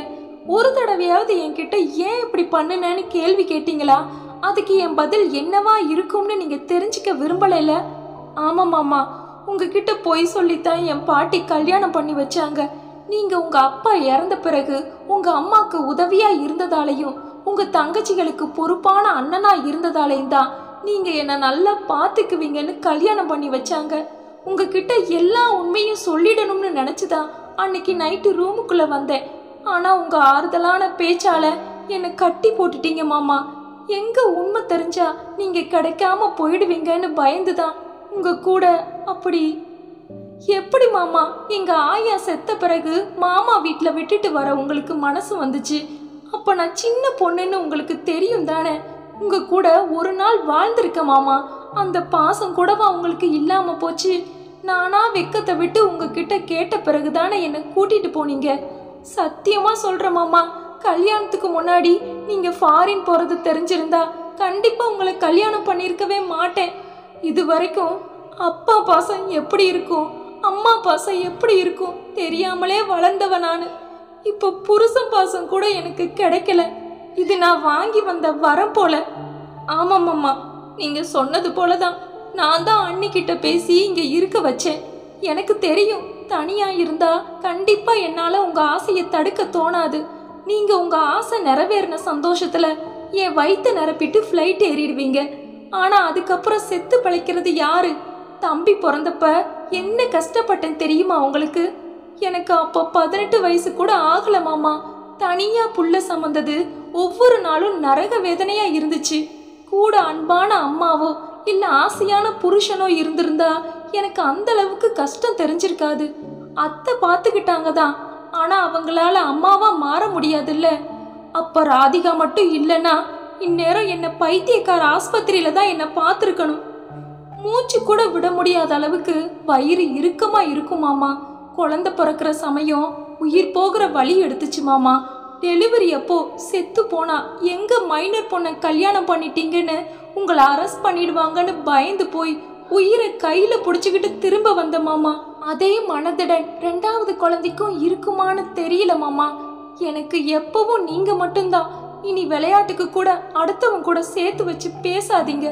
ஒரு தடவையாவது என்கிட்ட ஏன் இப்படி பண்ணுனேன்னு கேள்வி கேட்டீங்களா? அதுக்கு என் பதில் என்னவா இருக்கும்னு நீங்க தெரிஞ்சுக்க விரும்பலைல? ஆமா மாமா, உங்ககிட்ட பொய் சொல்லித்தான் என் பாட்டி கல்யாணம் பண்ணி வச்சாங்க. நீங்க உங்க அப்பா இறந்த பிறகு உங்க அம்மாக்கு உதவியா இருந்ததாலையும் உங்க தங்கச்சிகளுக்கு பொறுப்பான அண்ணனா இருந்ததாலையும் தான் நீங்க என்ன நல்லா பாத்துக்குவீங்கன்னு கல்யாணம் பண்ணி வச்சாங்க. உங்ககிட்ட எல்லா உண்மையும் சொல்லிடணும்னு நினைச்சுதான் அன்னைக்கு நைட்டு ரூமுக்குள்ள வந்தேன். ஆனா உங்க ஆறுதலான பேச்சால என்னை கட்டி போட்டுட்டீங்க மாமா. எங்க உண்மை தெரிஞ்சா நீங்க கிடைக்காம போயிடுவீங்கன்னு பயந்துதான் உங்க கூட அப்படி. எப்படி மாமா எங்க ஆயா செத்த பிறகு மாமா வீட்டுல விட்டுட்டு வர உங்களுக்கு மனசு வந்துச்சு? அப்ப நான் சின்ன பொண்ணுன்னு உங்களுக்கு தெரியும் தானே? உங்க கூட ஒரு நாள் வாழ்ந்திருக்க மாமா. அந்த பாசம் கூடவா உங்களுக்கு இல்லாம போச்சு? நானா வெக்கத்தை விட்டு உங்ககிட்ட கேட்ட பிறகுதானே என்னை கூட்டிட்டு போனீங்க. சத்தியமா சொல்ற மாமா, கல்யாணத்துக்கு முன்னாடி நீங்க ஃபாரின் போறது தெரிஞ்சிருந்தா கண்டிப்பா உங்களை கல்யாணம் பண்ணிருக்கவே மாட்டேன். இது வரைக்கும் அப்பா பாசம் எப்படி இருக்கும், அம்மா பாசம் எப்படி இருக்கும் தெரியாமலே வளர்ந்தவ நானு. இப்ப புருஷன் பாசம் கூட எனக்கு கிடைக்கல. இது நான் வாங்கி வந்த வரம் போல. ஆமாம்மா, நீங்க சொன்னது போலதான் நான் தான் அண்ணிக்கிட்ட பேசி இங்க இருக்க வச்சேன். எனக்கு தெரியும், தனியா இருந்தா கண்டிப்பா என்னால உங்க ஆசையை தடுக்க தோணாது. நீங்க உங்க ஆசை நிறைவேறின சந்தோஷத்துல என் வயிற்று நிரப்பிட்டு ஃப்ளைட் ஏறிடுவீங்க. ஆனா அதுக்கப்புறம் செத்து பிழைக்கிறது யாரு? தம்பி பிறந்தப்ப என்ன கஷ்டப்பட்டேன் தெரியுமா உங்களுக்கு? எனக்கு அப்போ 18 வயசு கூட ஆகல மாமா. தனியா புள்ள சமந்தது ஒவ்வொரு நாளும் நரக வேதனையா இருந்துச்சு. கூட அன்பான அம்மாவோ இல்ல ஆசையான புருஷனோ இருந்திருந்தா எனக்கு அந்த அளவுக்கு கஷ்டம் தெரிஞ்சிருக்காது. அத்தை பார்த்துக்கிட்டாங்க தான், ஆனா அவங்களால அம்மாவா மாற முடியாதுல்ல. அப்ப ராதிகா மட்டும் இல்லைன்னா இந்நேரம் என்ன பைத்தியக்கார ஆஸ்பத்திரியில தான் என்ன பார்த்துருக்கணும். மூச்சு கூட விட முடியாத அளவுக்கு வயிறு இறுக்கமா இருக்கும் மாமா. குழந்தை பிறக்கிற சமயம் உயிர் போகிற வழி எடுத்துச்சு மாமா. டெலிவரி அப்போ செத்து போனா எங்க மைனர் பொண்ணை கல்யாணம் பண்ணிட்டீங்கன்னு உங்களை அரெஸ்ட் பண்ணிடுவாங்கன்னு பயந்து போய் உயிரை கையில புடிச்சுக்கிட்டு திரும்ப வந்த மாமா. அதே மனதிடன் 2வது குழந்தைக்கும் இருக்குமான்னு தெரியல மாமா. எனக்கு எப்பவும் நீங்க மட்டும்தான். இனி விளையாட்டுக்கு கூட அடுத்தவங்க கூட சேர்த்து வச்சு பேசாதீங்க.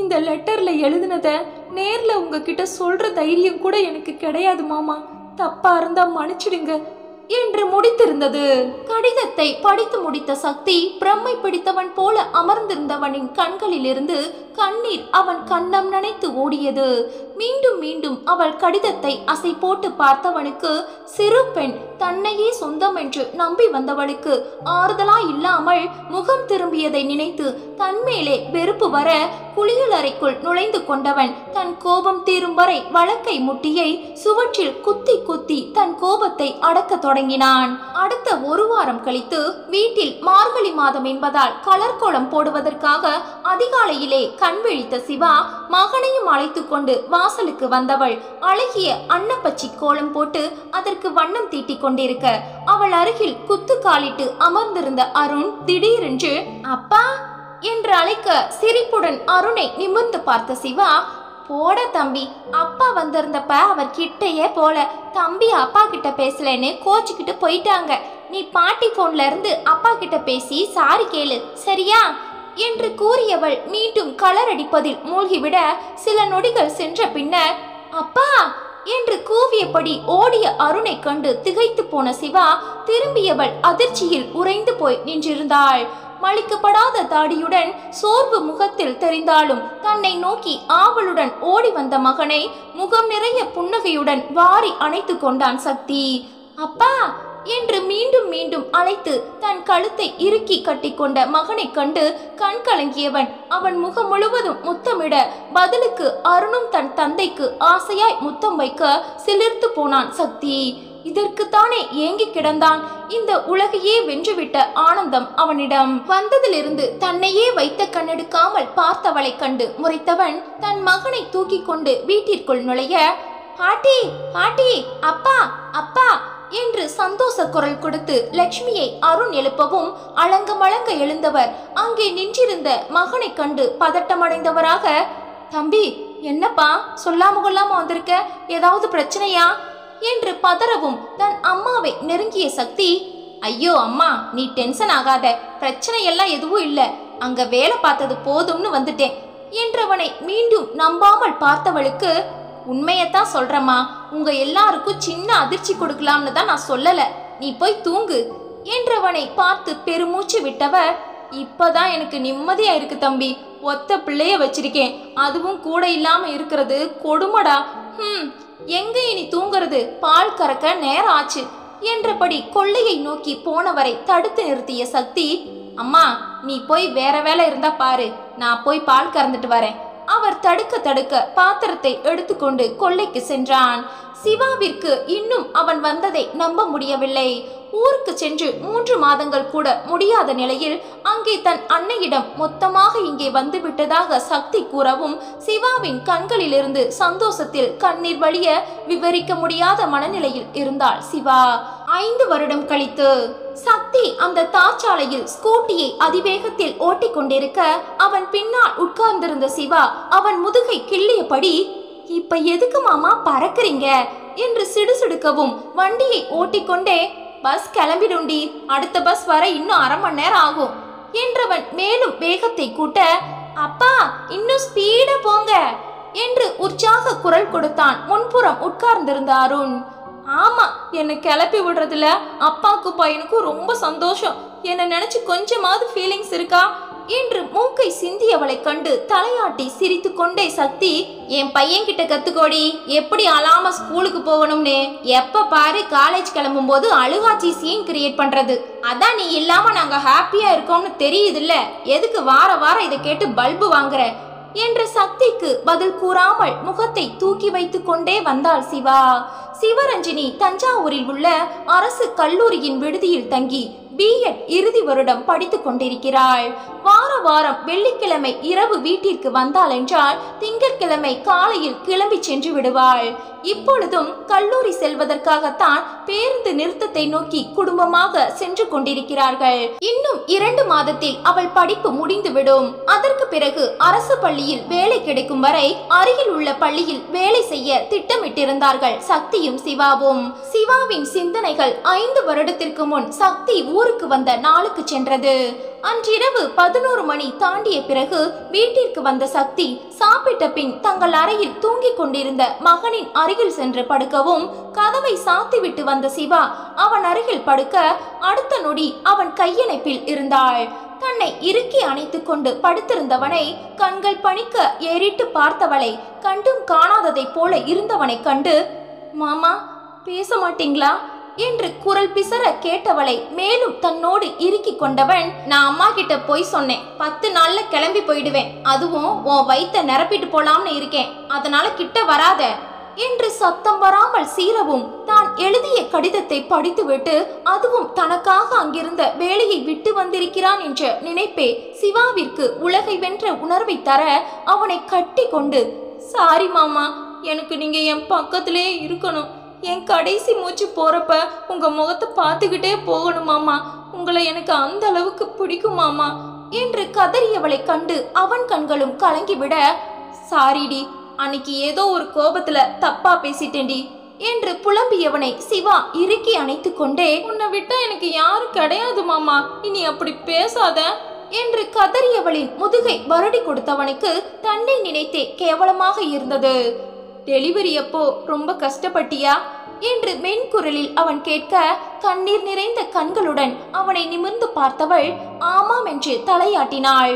இந்த லெட்டர்ல எழுதுனத நேர்ல உங்ககிட்ட சொல்ற தைரியம் கூட எனக்கு கிடையாது மாமா. தப்பா இருந்தா மன்னிச்சிடுங்க என்று முடித்திருந்தது. கடிதத்தை படித்து முடித்த சக்தி பிரம்மை பிடித்தவன் போல அமர்ந்திருந்தவனின் கண்களிலிருந்து கண்ணீர் அவன் கண்ணம் நனைத்து ஓடியது. மீண்டும் மீண்டும் அவள் கடிதத்தை அசை போட்டு பார்த்தவனுக்கு சிறு பெண் தன்னையே சொந்தம் என்று நம்பி வந்தவளுக்கு ஆறுதலா இல்லாமல் முகம் திரும்பியதை நினைத்து தன்மேலே வெறுப்பு வர குளியலறைக்குள் நுழைந்து கொண்டவன் தன் கோபம் தீரும் வரை வழக்கை முட்டியை சுவற்றில் குத்தி குத்தி தன் கோபத்தை அடக்க தொடங்கினான். அடுத்த ஒரு வாரம் கழித்து வீட்டில் மார்கழி மாதம் என்பதால் கலர் கோலம் போடுவதற்காக அதிகாலையிலே கண் விழித்த சிவா மகனையும் அழைத்து கொண்டு வாசலுக்கு வந்தவள் அழகிய அன்னப்பச்சி கோலம் போட்டு அதற்கு வண்ணம் தீட்டிக் கொண்டிருக்க அவள் அருகில் குத்து காலிட்டு அமர்ந்திருந்த அருண் திடீரென்று அப்பா என்று அழைக்க சிரிப்புடன் அருணை நிமிர்ந்து பார்த்த சிவா, போட தம்பி, அப்பா வந்திருந்தப்ப அவர் கிட்டையே போல. தம்பி அப்பா கிட்ட பேசலன்னு கோச்சுக்கிட்டு போயிட்டாங்க. நீ பாட்டி போன்ல இருந்து அப்பா கிட்ட பேசி சாரி கேளு, சரியா என்று கூறியவள் மீண்டும் கலர் அடிப்பதில் மூழ்கிவிட சில நொடிகள் சென்ற பின்னர் அப்பா என்று கூவியபடி ஓடிய அருணை கண்டு திகைத்து போன சிவா திரும்பியவள் அதிர்ச்சியில் உறைந்து போய் நின்றிருந்தாள். மலிக்கப்படாத தாடியுடன் சோர்வு முகத்தில் தெரிந்தாலும் தன்னை நோக்கி ஆவலுடன் ஓடி வந்த மகனை முகம் நிறைய புன்னகையுடன் வாரி அணைத்து கொண்டான் சக்தி. அப்பா என்று மீண்டும் மீண்டும் அழைத்து தன் கழுத்தை இறுக்கி கட்டிக்கொண்ட மகனை கண்டு கண் கலங்கியவன் அவன் முகம் முழுவதும் முத்தமிட பதிலுக்கு அருணும் தன் தந்தைக்கு ஆசையாய் முத்தம் வைக்க சிலிர்த்து போனான் சக்தி. இதற்குத்தானே ஏங்கி கிடந்தான். இந்த உலகையே வென்றுவிட்ட ஆனந்தம் அவனிடம் வந்ததிலிருந்து தன்னையே வைத்த கண்ணெடுக்காமல் பார்த்தவளை கண்டு முறைத்தவன் தன் மகனை தூக்கி கொண்டு வீட்டிற்குள் நுழைய, பாட்டி பாட்டி, அப்பா அப்பா என்று சந்தோஷ குரல் கொடுத்து லட்சுமியை அருண் எழுப்பவும் அலங்கமலங்க எழுந்தவர் அங்கே நின்றிருந்த மகனை கண்டு பதட்டமடைந்தவராக, தம்பி என்னப்பா சொல்லாம கொள்ளாம வந்திருக்க, ஏதாவது பிரச்சனையா என்று பதறவும் தன் அம்மாவை நெருங்கிய சக்தி, ஐயோ அம்மா நீ டென்ஷன் ஆகாத, பிரச்சனை எல்லாம் எதுவும் இல்லை, அங்க வேலை பார்த்தது போதும்னு வந்துட்டேன் என்றவனை மீண்டும் நம்பாமல் பார்த்தவளுக்கு, உண்மையத்தான் சொல்றம்மா, உங்க எல்லாருக்கும் சின்ன அதிர்ச்சி கொடுக்கலாம்னு தான் நான் சொல்லல, நீ போய் தூங்கு என்றவனை பார்த்து பெருமூச்சு விட்டவர், இப்பதான் எனக்கு நிம்மதியா இருக்கு தம்பி, ஒத்த பிள்ளைய வச்சிருக்கேன், அதுவும் கூட இல்லாம இருக்கிறது கொடுமடா. எங்க இனி தூங்குறது, பால் கறக்க நேரம் ஆச்சு என்றபடி கொள்ளையை நோக்கி போனவரை தடுத்து நிறுத்திய சக்தி, அம்மா நீ போய் வேற வேலை இருந்தா பாரு, நான் போய் பால் கறந்துட்டு வரேன். அவர் தடுக்க தடுக்க பாத்திரத்தை எடுத்துக்கொண்டு கொல்லைக்கு சென்றான். சிவாவிற்கு இன்னும் அவன் வந்ததை நம்ப முடியவில்லை. ஊருக்கு சென்று 3 மாதங்கள் கூட முடியாத நிலையில் அங்கே தன் அன்னையிடம் மொத்தமாக இங்கே வந்து விட்டதாக சக்தி கூறவும் சிவாவின் கண்களிலிருந்து சந்தோஷத்தில் கண்ணீர் வழிய விவரிக்க முடியாத மனநிலையில் இருந்தாள் சிவா. 5 வருடம் கழித்து சக்தி அந்த தார்ச்சாலையில் ஸ்கூட்டியை அதிவேகத்தில் ஓட்டிக்கொண்டிருக்க அவன் பின்னால் உட்கார்ந்திருந்த சிவா அவன் முதுகை கிள்ளியபடி, இப்ப எதுக்கு மாமா பறக்குறீங்க என்று சிடுசிடுக்கவும் வண்டியை ஓட்டிக்கொண்டே, பஸ் கிளம்பிடுண்டி, அடுத்த பஸ் வர இன்னும் 1/2 மணி நேரம் ஆகும் என்றவன் மேலும் வேகத்தை கூட்ட, அப்பா இன்னும் ஸ்பீடா போங்க என்று உற்சாக குரல் கொடுத்தான் முன்புறம் உட்கார்ந்திருந்த அருண். ஆமா, என்னை கிளப்பி விடுறதுல அப்பாவுக்கும் பையனுக்கும் ரொம்ப சந்தோஷம், என்னை நினைச்சு கொஞ்சமாவது ஃபீலிங்ஸ் இருக்கா என்று மூக்கை சிந்தியவளை கண்டு தலையாட்டி சிரித்து கொண்டே சக்தி, என் பையன் கிட்ட கத்துக்கோடி எப்படி அழாம ஸ்கூலுக்கு போகணும்னு, எப்ப பாரு காலேஜ் கிளம்பும் போது அழுகாச்சி சீன் கிரியேட் பண்றது, அதான் நீ இல்லாம நாங்க ஹாப்பியா இருக்கோம்னு தெரியுதுல்ல, எதுக்கு வார வாரம் இதை கேட்டு பல்பு வாங்குற என்ற சக்திக்கு பதில் கூறாமல் முகத்தை தூக்கி வைத்து கொண்டே வந்தாள் சிவா. சிவரஞ்சினி தஞ்சாவூரில் உள்ள அரசு கல்லூரியின் விடுதியில் தங்கி B.Ed இறுதி வருடம் படித்து கொண்டிருக்கிறாள். வார வாரம் வெள்ளிக்கிழமை இரவு வீட்டிற்கு வந்தாள் என்றால் திங்கட்கிழமை காலையில் கிளம்பி சென்று விடுவாள். இப்பொழுதும் கல்லூரி செல்வதற்காகத்தான் பேருந்து நிறுத்தத்தை நோக்கி குடும்பமாக சென்று கொண்டிருக்கிறார்கள். இன்னும் 2 மாதத்தில் அவள் படிப்பு முடிந்துவிடும். அதற்கு பிறகு அரசு பள்ளியில் வேலை கிடைக்கும் வரை அருகில் உள்ள பள்ளியில் வேலை செய்ய திட்டமிட்டிருந்தார்கள் சக்தியும் சிவாவும். சிவாவின் சிந்தனைகள் 5 வருடத்திற்கு முன் சக்தி ஊருக்கு வந்த நாளுக்கு சென்றது. அன்றிரவு 11 மணி தாண்டிய பிறகு வீட்டிற்கு வந்த சக்தி சாப்பிட்ட பின் தங்கள் அறையில் தூங்கிக் கொண்டிருந்த மகனின் அருகில் சென்று படுக்கவும் கதவை சாத்திவிட்டு வந்த சிவா அவன் அருகில் படுக்க அடுத்த நொடி அவன் கையணைப்பில் இருந்தாள். தன்னை இறுக்கி அணைத்துக் கொண்டு படுத்திருந்தவனை கண்கள் பணிக்க ஏறிட்டு பார்த்தவளை கண்டும் காணாததை போல இருந்தவனை கண்டு, மாமா பேச மாட்டீங்களா என்று குரல் பிசற கேட்டவளை மேலும் தன்னோடு இறுக்கி கொண்டவன், நான் அம்மா கிட்ட போய் சொன்னேன், 10 நாள்ல கிளம்பி போயிடுவேன், அதுவும் உன் வயித்தை நிரப்பிட்டு போலாம்னு இருக்கேன், அதனால கிட்ட வராத என்று சத்தம் வராமல் சீரவும் தான் எழுதிய கடிதத்தை படித்துவிட்டு அதுவும் தனக்காக அங்கிருந்த வேலையை விட்டு வந்திருக்கிறான் என்ற நினைப்பே சிவாவிற்கு உலகை வென்ற உணர்வை தர அவனை கட்டி கொண்டு, சாரி மாமா, எனக்கு நீங்க என் பக்கத்திலே இருக்கணும், என் கடைசி மூச்சு போறப்ப உங்க முகத்தை பார்த்துக்கிட்டே போகணும் மாமா, உங்களை எனக்கு அந்த அளவுக்கு பிடிக்கும் மாமா என்று கதறியவளை கண்டு அவன் கண்களும் கலங்கிவிட, சாரிடி, அன்னைக்கு ஏதோ ஒரு கோபத்துல தப்பா பேசிட்டேன்டி என்று புலம்பியவனை சிவா இறுக்கி அணைத்து கொண்டே, உன்னை விட்டா எனக்கு யாரும் கிடையாது மாமா, இனி அப்படி பேசாத என்று கதறியவளின் முதுகை வருடி கொடுத்தவனுக்கு தன்னை நினைத்தே கேவலமாக இருந்தது. டெலிவரி அப்போ ரொம்ப கஷ்டப்பட்டியா என்று மென்குரலில் அவன் கேட்க கண்ணீர் நிறைந்த கண்களுடன் அவனை நிமிர்ந்து பார்த்தவள் ஆமாம் என்று தலையாட்டினாள்.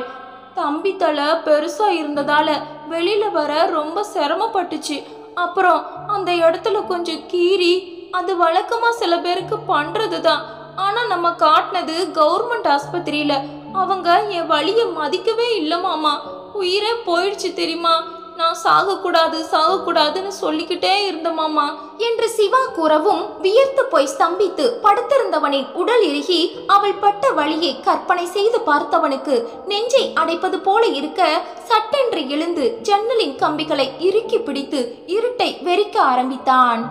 தம்பி தலை பெருசா இருந்ததால வெளியில வர ரொம்ப சிரமப்பட்டுச்சு, அப்புறம் அந்த இடத்துல கொஞ்சம் கீறி, அது வழக்கமா சில பேருக்கு பண்றதுதான், ஆனா நம்ம காட்டினது கவர்மெண்ட் ஆஸ்பத்திரியில, அவங்க என் வலிய மதிக்கவே இல்லை மாமா, உயிரே போயிடுச்சு தெரியுமா, நான் சாகக்கூடாதுன்னு சொல்லிக்கிட்டே இருந்த மாமா என்று சிவா கூறவும் வியர்த்து போய் ஸ்தம்பித்து படுத்திருந்தவனின் உடல் இறுகி அவள் பட்ட வழியை கற்பனை செய்து பார்த்தவனுக்கு நெஞ்சை அடைப்பது போல இருக்க சட்டென்று எழுந்து ஜன்னலின் கம்பிகளை இறுக்கி பிடித்து இருட்டை வெறிக்க ஆரம்பித்தான்.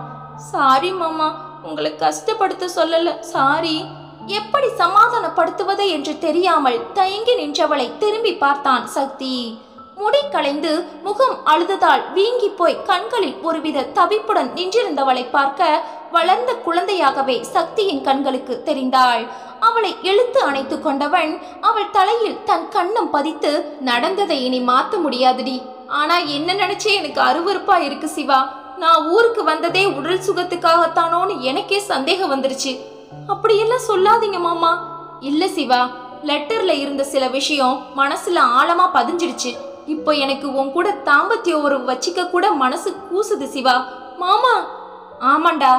சாரி மாமா, உங்களை கஷ்டப்படுத்த சொல்லல, சாரி. எப்படி சமாதானப்படுத்துவது என்று தெரியாமல் தயங்கி நின்றவளை திரும்பி பார்த்தான் சக்தி. முடி களைந்து முகம் அழுததால் வீங்கி போய் கண்களில் ஒருவித தவிப்புடன் நின்றிருந்தவளை பார்க்க வளர்ந்த குழந்தையாகவே சக்தியின் கண்களுக்கு தெரிந்தாள். அவளை இழுத்து அணைத்து கொண்டவன் அவள் தலையில் தன் கண்ணம் பதித்து, நடந்ததை இனி மாத்த முடியாதுடி. ஆனா என்ன நினைச்சே எனக்கு அருவருப்பா இருக்கு சிவா. நான் ஊருக்கு வந்ததே உடல் சுகத்துக்காகத்தானோன்னு எனக்கே சந்தேகம் வந்துருச்சு. அப்படியெல்லாம் சொல்லாதீங்க மாமா. இல்ல சிவா, லெட்டர்ல இருந்த சில விஷயம் மனசுல ஆழமா பதிஞ்சிடுச்சு. இப்போ எனக்கு உன் கூட தாம்பத்திய உறவு வச்சிக்க கூட மனசு கூசுது சிவா. மாமா. ஆமாண்டா,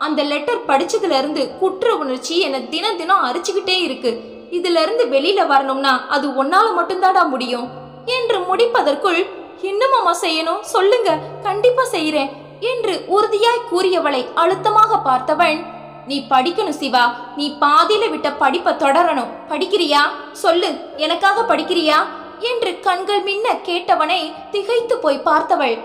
அந்த லெட்டர் படிச்சதுல இருந்து குற்ற உணர்ச்சி என்னை தினம் தினம் அரிச்சுக்கிட்டே இருக்கு. இதுல இருந்து வெளியில வரணும்னா அது ஒன்னால மட்டும்தாடா முடியும் என்று முடிப்பதற்குள், என்ன மாமா செய்யணும் சொல்லுங்க, கண்டிப்பா செய்யறேன் என்று உறுதியாய் கூறியவளை அழுத்தமாக பார்த்தவன், நீ படிக்கணும் சிவா. நீ பாதியில விட்ட படிப்பை தொடரணும். படிக்கிறியா? சொல்லு, எனக்காக படிக்கிறியா என்று கண்கள் மின்ன கேட்டவனை திகைத்து போய் பார்த்தவள்,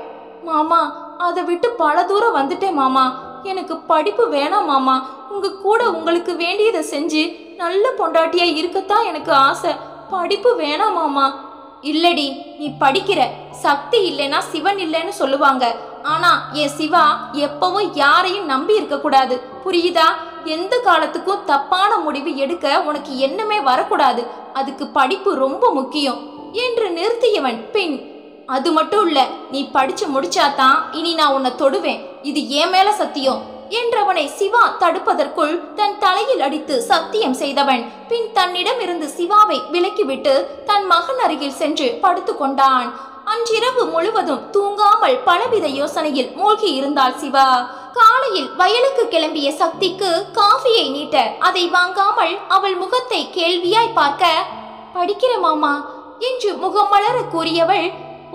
மாமா அதை விட்டு பல தூரம் வந்துட்டேன் மாமா. எனக்கு படிப்பு வேணாம் மாமா. உங்க கூட உங்களுக்கு வேண்டியதை செஞ்சு நல்ல பொண்டாட்டியா இருக்கத்தான் எனக்கு ஆசை. படிப்பு வேணாம் மாமா. இல்லடி, நீ படிக்கிற. சக்தி இல்லைன்னா சிவன் இல்லைன்னு சொல்லுவாங்க. ஆனா என் சிவா எப்பவும் யாரையும் நம்பி இருக்க கூடாது, புரியுதா? எந்த காலத்துக்கும் தப்பான முடிவு எடுக்க உனக்கு எண்ணமே வரக்கூடாது. அதுக்கு படிப்பு ரொம்ப முக்கியம் என்று நிறுத்தியவன் பின், அது மட்டும் இல்ல, நீ படிச்சு முடிச்சாதான் இனி நான் உன்னை தொடுவேன். இது ஏன் மேல சத்தியம் என்றவனை சிவா தடுப்பதற்குள் தன் தலையில் அடித்து சத்தியம் செய்தவன் பின் தன்னிடம் இருந்து சிவாவை விலக்கிவிட்டு தன் மகன் அருகில் சென்று படுத்து கொண்டான். அன்றிரவு முழுவதும் தூங்காமல் பலவித யோசனையில் மூழ்கி இருந்தாள் சிவா. காலையில் வயலுக்கு கிளம்பிய சக்திக்கு காஃபியை நீட்ட அதை வாங்காமல் அவள் முகத்தை கேள்வியாய் பார்க்க, படிக்கிற மாமா என்று முகம் மலர கூறியவள்,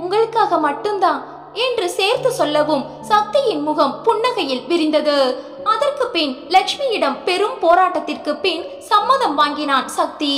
உங்களுக்காக மட்டும்தான் என்று சேர்த்து சொல்லவும் சக்தியின் முகம் புன்னகையில் விரிந்தது. அதற்கு பின் லட்சுமியிடம் பெரும் போராட்டத்திற்கு பின் சம்மதம் வாங்கினான் சக்தி.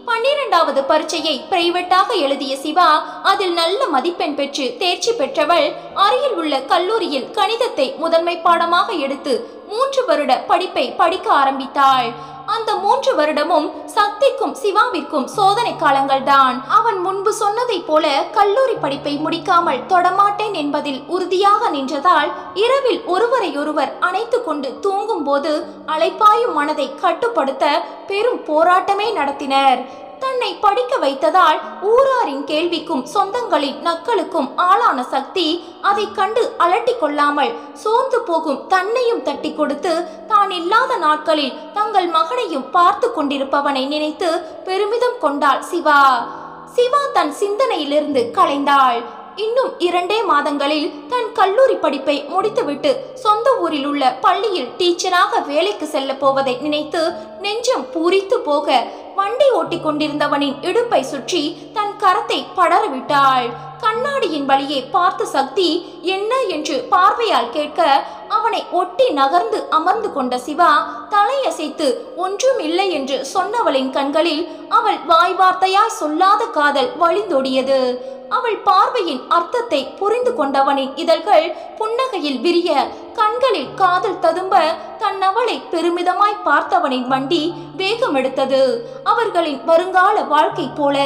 12வது பரீட்சையை பிரைவேட்டாக எழுதிய சிவா அதில் நல்ல மதிப்பெண் பெற்று தேர்ச்சி பெற்றவள் அருகில் உள்ள கல்லூரியில் கணிதத்தை முதன்மை பாடமாக எடுத்து 3 வருட படிப்பை படிக்க ஆரம்பித்தாள். அந்த 3 வருடமும் சக்திக்கும் சிவாவிற்கும் சோதனை காலங்கள் தான். அவன் முன்பு சொன்னதை போல கல்லூரி படிப்பை முடிக்காமல் தொடமாட்டேன் என்பதில் உறுதியாக நின்றதால் இரவில் ஒருவரையொருவர் அணைத்து கொண்டு தூங்கும் போது அலைப்பாயும் மனதை கட்டுப்படுத்த பெரும் போராட்டமே நடத்தினர். தன்னை படிக்க வைத்ததால் ஊராரின் கேள்விக்கும் சொந்தங்களின் நக்களுக்கும் ஆளான சக்தி அதை கண்டு அலட்டி கொள்ளாமல் சோர்ந்து போகும் தன்னையும் தட்டி கொடுத்து தான் இல்லாத நாட்களில் தங்கள் மகனையும் பார்த்து கொண்டிருப்பவனை நினைத்து பெருமிதம் கொண்டாள் சிவா. சிவா தன் சிந்தனையிலிருந்து கலைந்தாள். இன்னும் 2 மாதங்களில் தன் கல்லூரி படிப்பை முடித்துவிட்டு சொந்த ஊரில் உள்ள பள்ளியில் டீச்சராக வேலைக்கு செல்ல போவதை நினைத்து நெஞ்சம் பூரித்து போக வண்டி ஓட்டி கொண்டிருந்தவனின் இடுப்பை சுற்றி தன் கரத்தை படரவிட்டாள். கண்ணாடியின் வழியே பார்த்த சக்தி என்ன என்று பார்வையால் கேட்க அவனை ஒட்டி நகர்ந்து அமர்ந்து கொண்ட சிவா தலையசைத்து ஒன்றும் இல்லை என்று சொன்னவளின் கண்களில் அவள் வாய் வார்த்தையாய் சொல்லாத காதல் வழிந்தோடியது. அவள் பார்வையின் அர்த்தத்தை புரிந்து கொண்டவனின் இதழ்கள் புன்னகையில் விரிய கண்களில் காதல் ததும்ப தன் அவளை பெருமிதமாய் பார்த்தவனின் வண்டி வேகம் எடுத்தது. அவர்களின் வருங்கால வாழ்க்கை போல.